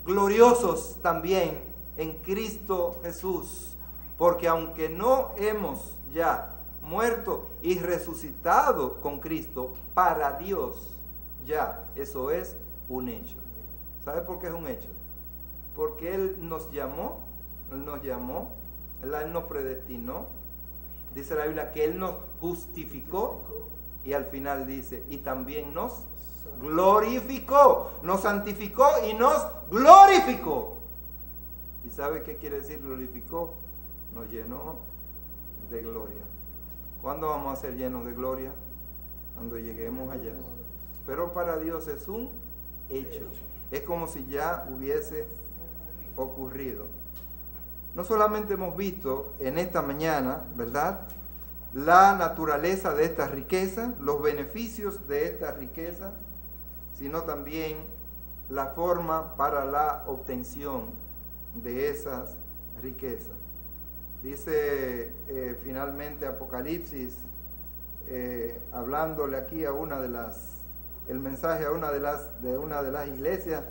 gloriosos también en Cristo Jesús. Porque aunque no hemos ya muerto y resucitado con Cristo, para Dios ya eso es un hecho. ¿Sabe por qué es un hecho? Porque Él nos llamó, Él nos predestinó. Dice la Biblia que Él nos justificó y al final dice, y también nos glorificó, nos santificó y nos glorificó. ¿Y sabe qué quiere decir glorificó? Nos llenó de gloria. ¿Cuándo vamos a ser llenos de gloria? Cuando lleguemos allá. Pero para Dios es un hecho. Es como si ya hubiese ocurrido. No solamente hemos visto en esta mañana, ¿verdad?, la naturaleza de esta riqueza, los beneficios de esta riqueza, sino también la forma para la obtención de esas riquezas. Dice finalmente Apocalipsis, hablándole aquí a el mensaje a una de las iglesias,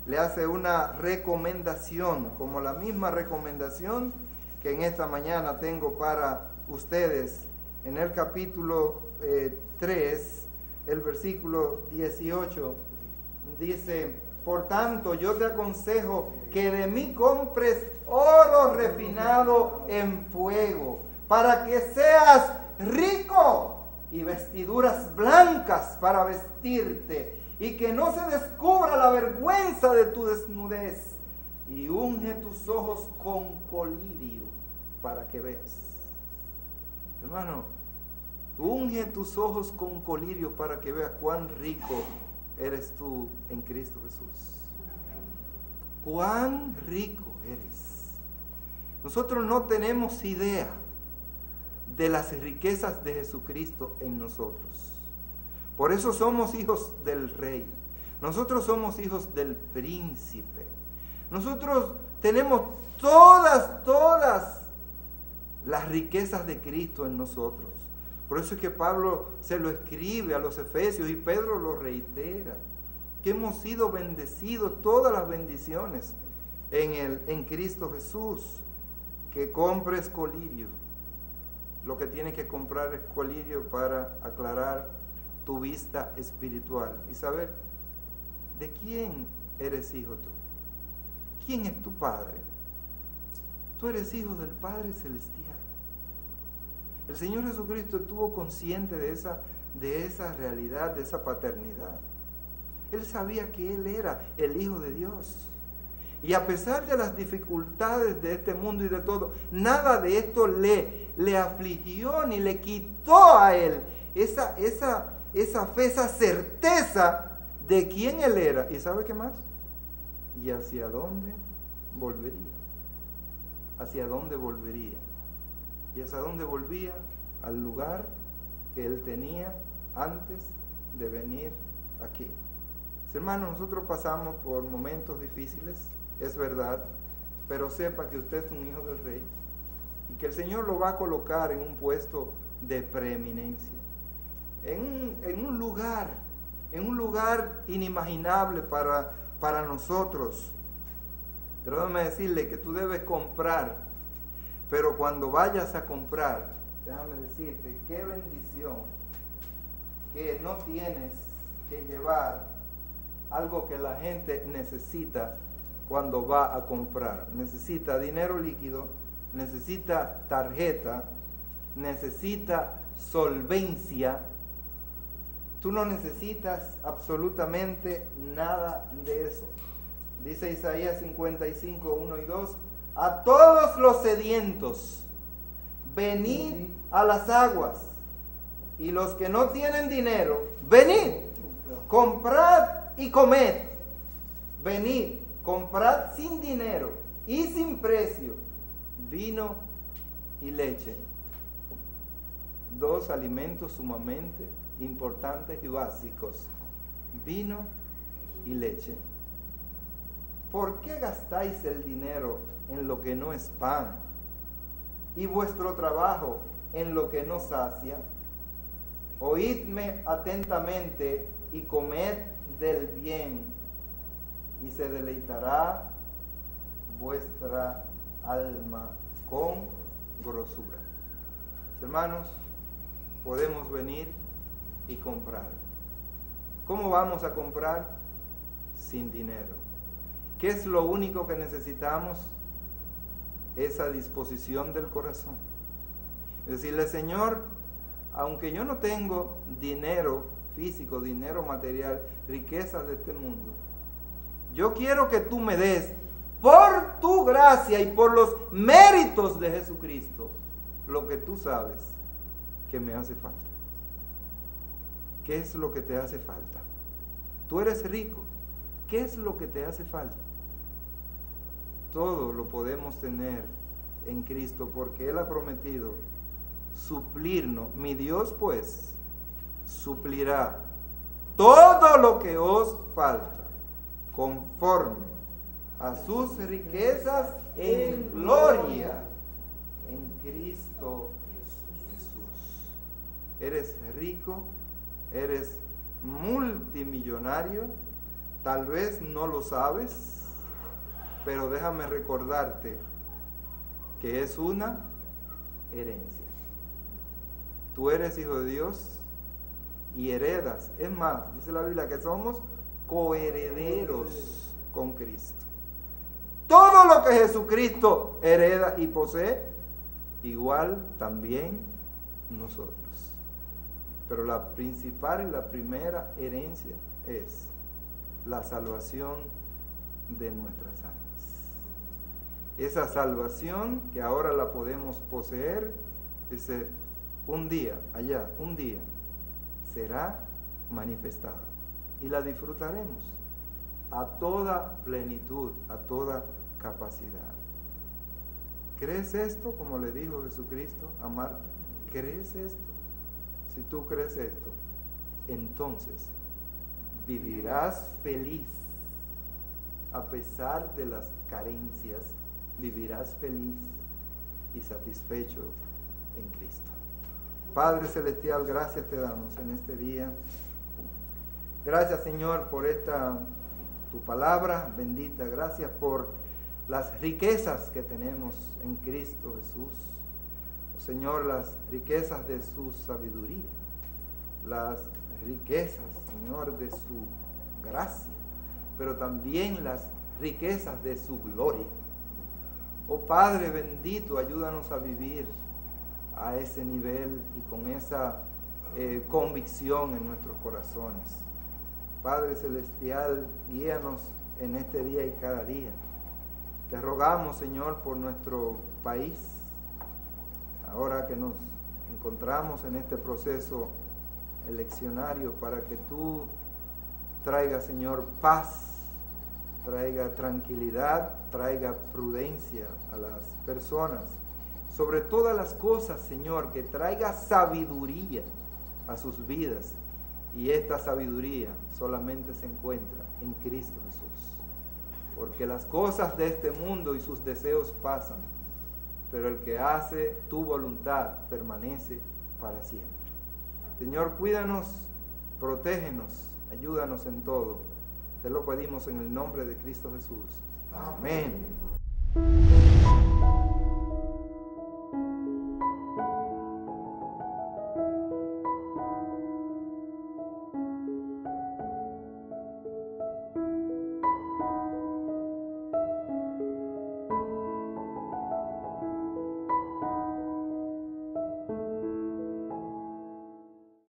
le hace una recomendación, como la misma recomendación que en esta mañana tengo para ustedes. En el capítulo 3, el versículo 18, dice, por tanto yo te aconsejo que de mí compres oro refinado en fuego, para que seas rico, y vestiduras blancas para vestirte, y que no se descubra la vergüenza de tu desnudez, y unge tus ojos con colirio para que veas. Hermano, unge tus ojos con colirio para que veas cuán rico eres tú en Cristo Jesús. Cuán rico eres. Nosotros no tenemos idea de las riquezas de Jesucristo en nosotros. Por eso somos hijos del Rey. Nosotros somos hijos del Príncipe. Nosotros tenemos todas las riquezas de Cristo en nosotros. Por eso es que Pablo se lo escribe a los Efesios y Pedro lo reitera, que hemos sido bendecidos, todas las bendiciones en Cristo Jesús. Que compres colirio. Lo que tienes que comprar es colirio para aclarar tu vista espiritual y saber de quién eres hijo tú. ¿Quién es tu Padre? Tú eres hijo del Padre Celestial. El Señor Jesucristo estuvo consciente de esa realidad, de esa paternidad. Él sabía que Él era el Hijo de Dios. Y a pesar de las dificultades de este mundo y de todo, nada de esto le afligió ni le quitó a él esa fe, esa certeza de quién él era. ¿Y sabe qué más? ¿Y hacia dónde volvería? ¿Hacia dónde volvería? ¿Y hacia dónde volvía? Al lugar que él tenía antes de venir aquí. Hermanos, nosotros pasamos por momentos difíciles, es verdad, pero sepa que usted es un hijo del Rey y que el Señor lo va a colocar en un puesto de preeminencia, en un lugar inimaginable para nosotros. Pero déjame decirle que tú debes comprar, pero cuando vayas a comprar, déjame decirte, qué bendición que no tienes que llevar algo que la gente necesita cuando va a comprar. Necesita dinero líquido, necesita tarjeta, necesita solvencia. Tú no necesitas absolutamente nada de eso. Dice Isaías 55, 1 y 2, a todos los sedientos, venid a las aguas, y los que no tienen dinero, venid, comprad y comed. Venid, comprad sin dinero y sin precio vino y leche. Dos alimentos sumamente importantes y básicos: vino y leche. ¿Por qué gastáis el dinero en lo que no es pan y vuestro trabajo en lo que no sacia? Oídme atentamente y comed del bien, y se deleitará vuestra alma con grosura. Hermanos, podemos venir y comprar. ¿Cómo vamos a comprar? Sin dinero. ¿Qué es lo único que necesitamos? Esa disposición del corazón. Es decirle, Señor, aunque yo no tengo dinero físico, dinero material, riquezas de este mundo, yo quiero que tú me des, por tu gracia y por los méritos de Jesucristo, lo que tú sabes que me hace falta. ¿Qué es lo que te hace falta? Tú eres rico. ¿Qué es lo que te hace falta? Todo lo podemos tener en Cristo, porque Él ha prometido suplirnos. Mi Dios, pues, suplirá todo lo que os falta, conforme a sus riquezas en gloria en Cristo Jesús. Eres rico, eres multimillonario, tal vez no lo sabes, pero déjame recordarte que es una herencia. Tú eres hijo de Dios y heredas. Es más, dice la Biblia que somos coherederos con Cristo. Todo lo que Jesucristo hereda y posee, igual también nosotros. Pero la principal y la primera herencia es la salvación de nuestras almas. Esa salvación que ahora la podemos poseer, dice, un día, allá, un día, será manifestada y la disfrutaremos a toda plenitud, a toda capacidad. ¿Crees esto? Como le dijo Jesucristo a Marta, ¿crees esto? Si tú crees esto, entonces vivirás feliz a pesar de las carencias, vivirás feliz y satisfecho en Cristo. Padre Celestial, gracias te damos en este día. Gracias, Señor, por esta tu palabra bendita. Gracias por las riquezas que tenemos en Cristo Jesús. Oh, Señor, las riquezas de su sabiduría, las riquezas, Señor, de su gracia, pero también las riquezas de su gloria. Oh Padre bendito, ayúdanos a vivir a ese nivel y con esa convicción en nuestros corazones. Padre Celestial, guíanos en este día y cada día. Te rogamos, Señor, por nuestro país, ahora que nos encontramos en este proceso eleccionario, para que tú traiga, Señor, paz, traiga tranquilidad, traiga prudencia a las personas. Sobre todas las cosas, Señor, que traiga sabiduría a sus vidas. Y esta sabiduría solamente se encuentra en Cristo Jesús. Porque las cosas de este mundo y sus deseos pasan, pero el que hace tu voluntad permanece para siempre. Señor, cuídanos, protégenos, ayúdanos en todo. Te lo pedimos en el nombre de Cristo Jesús. Amén.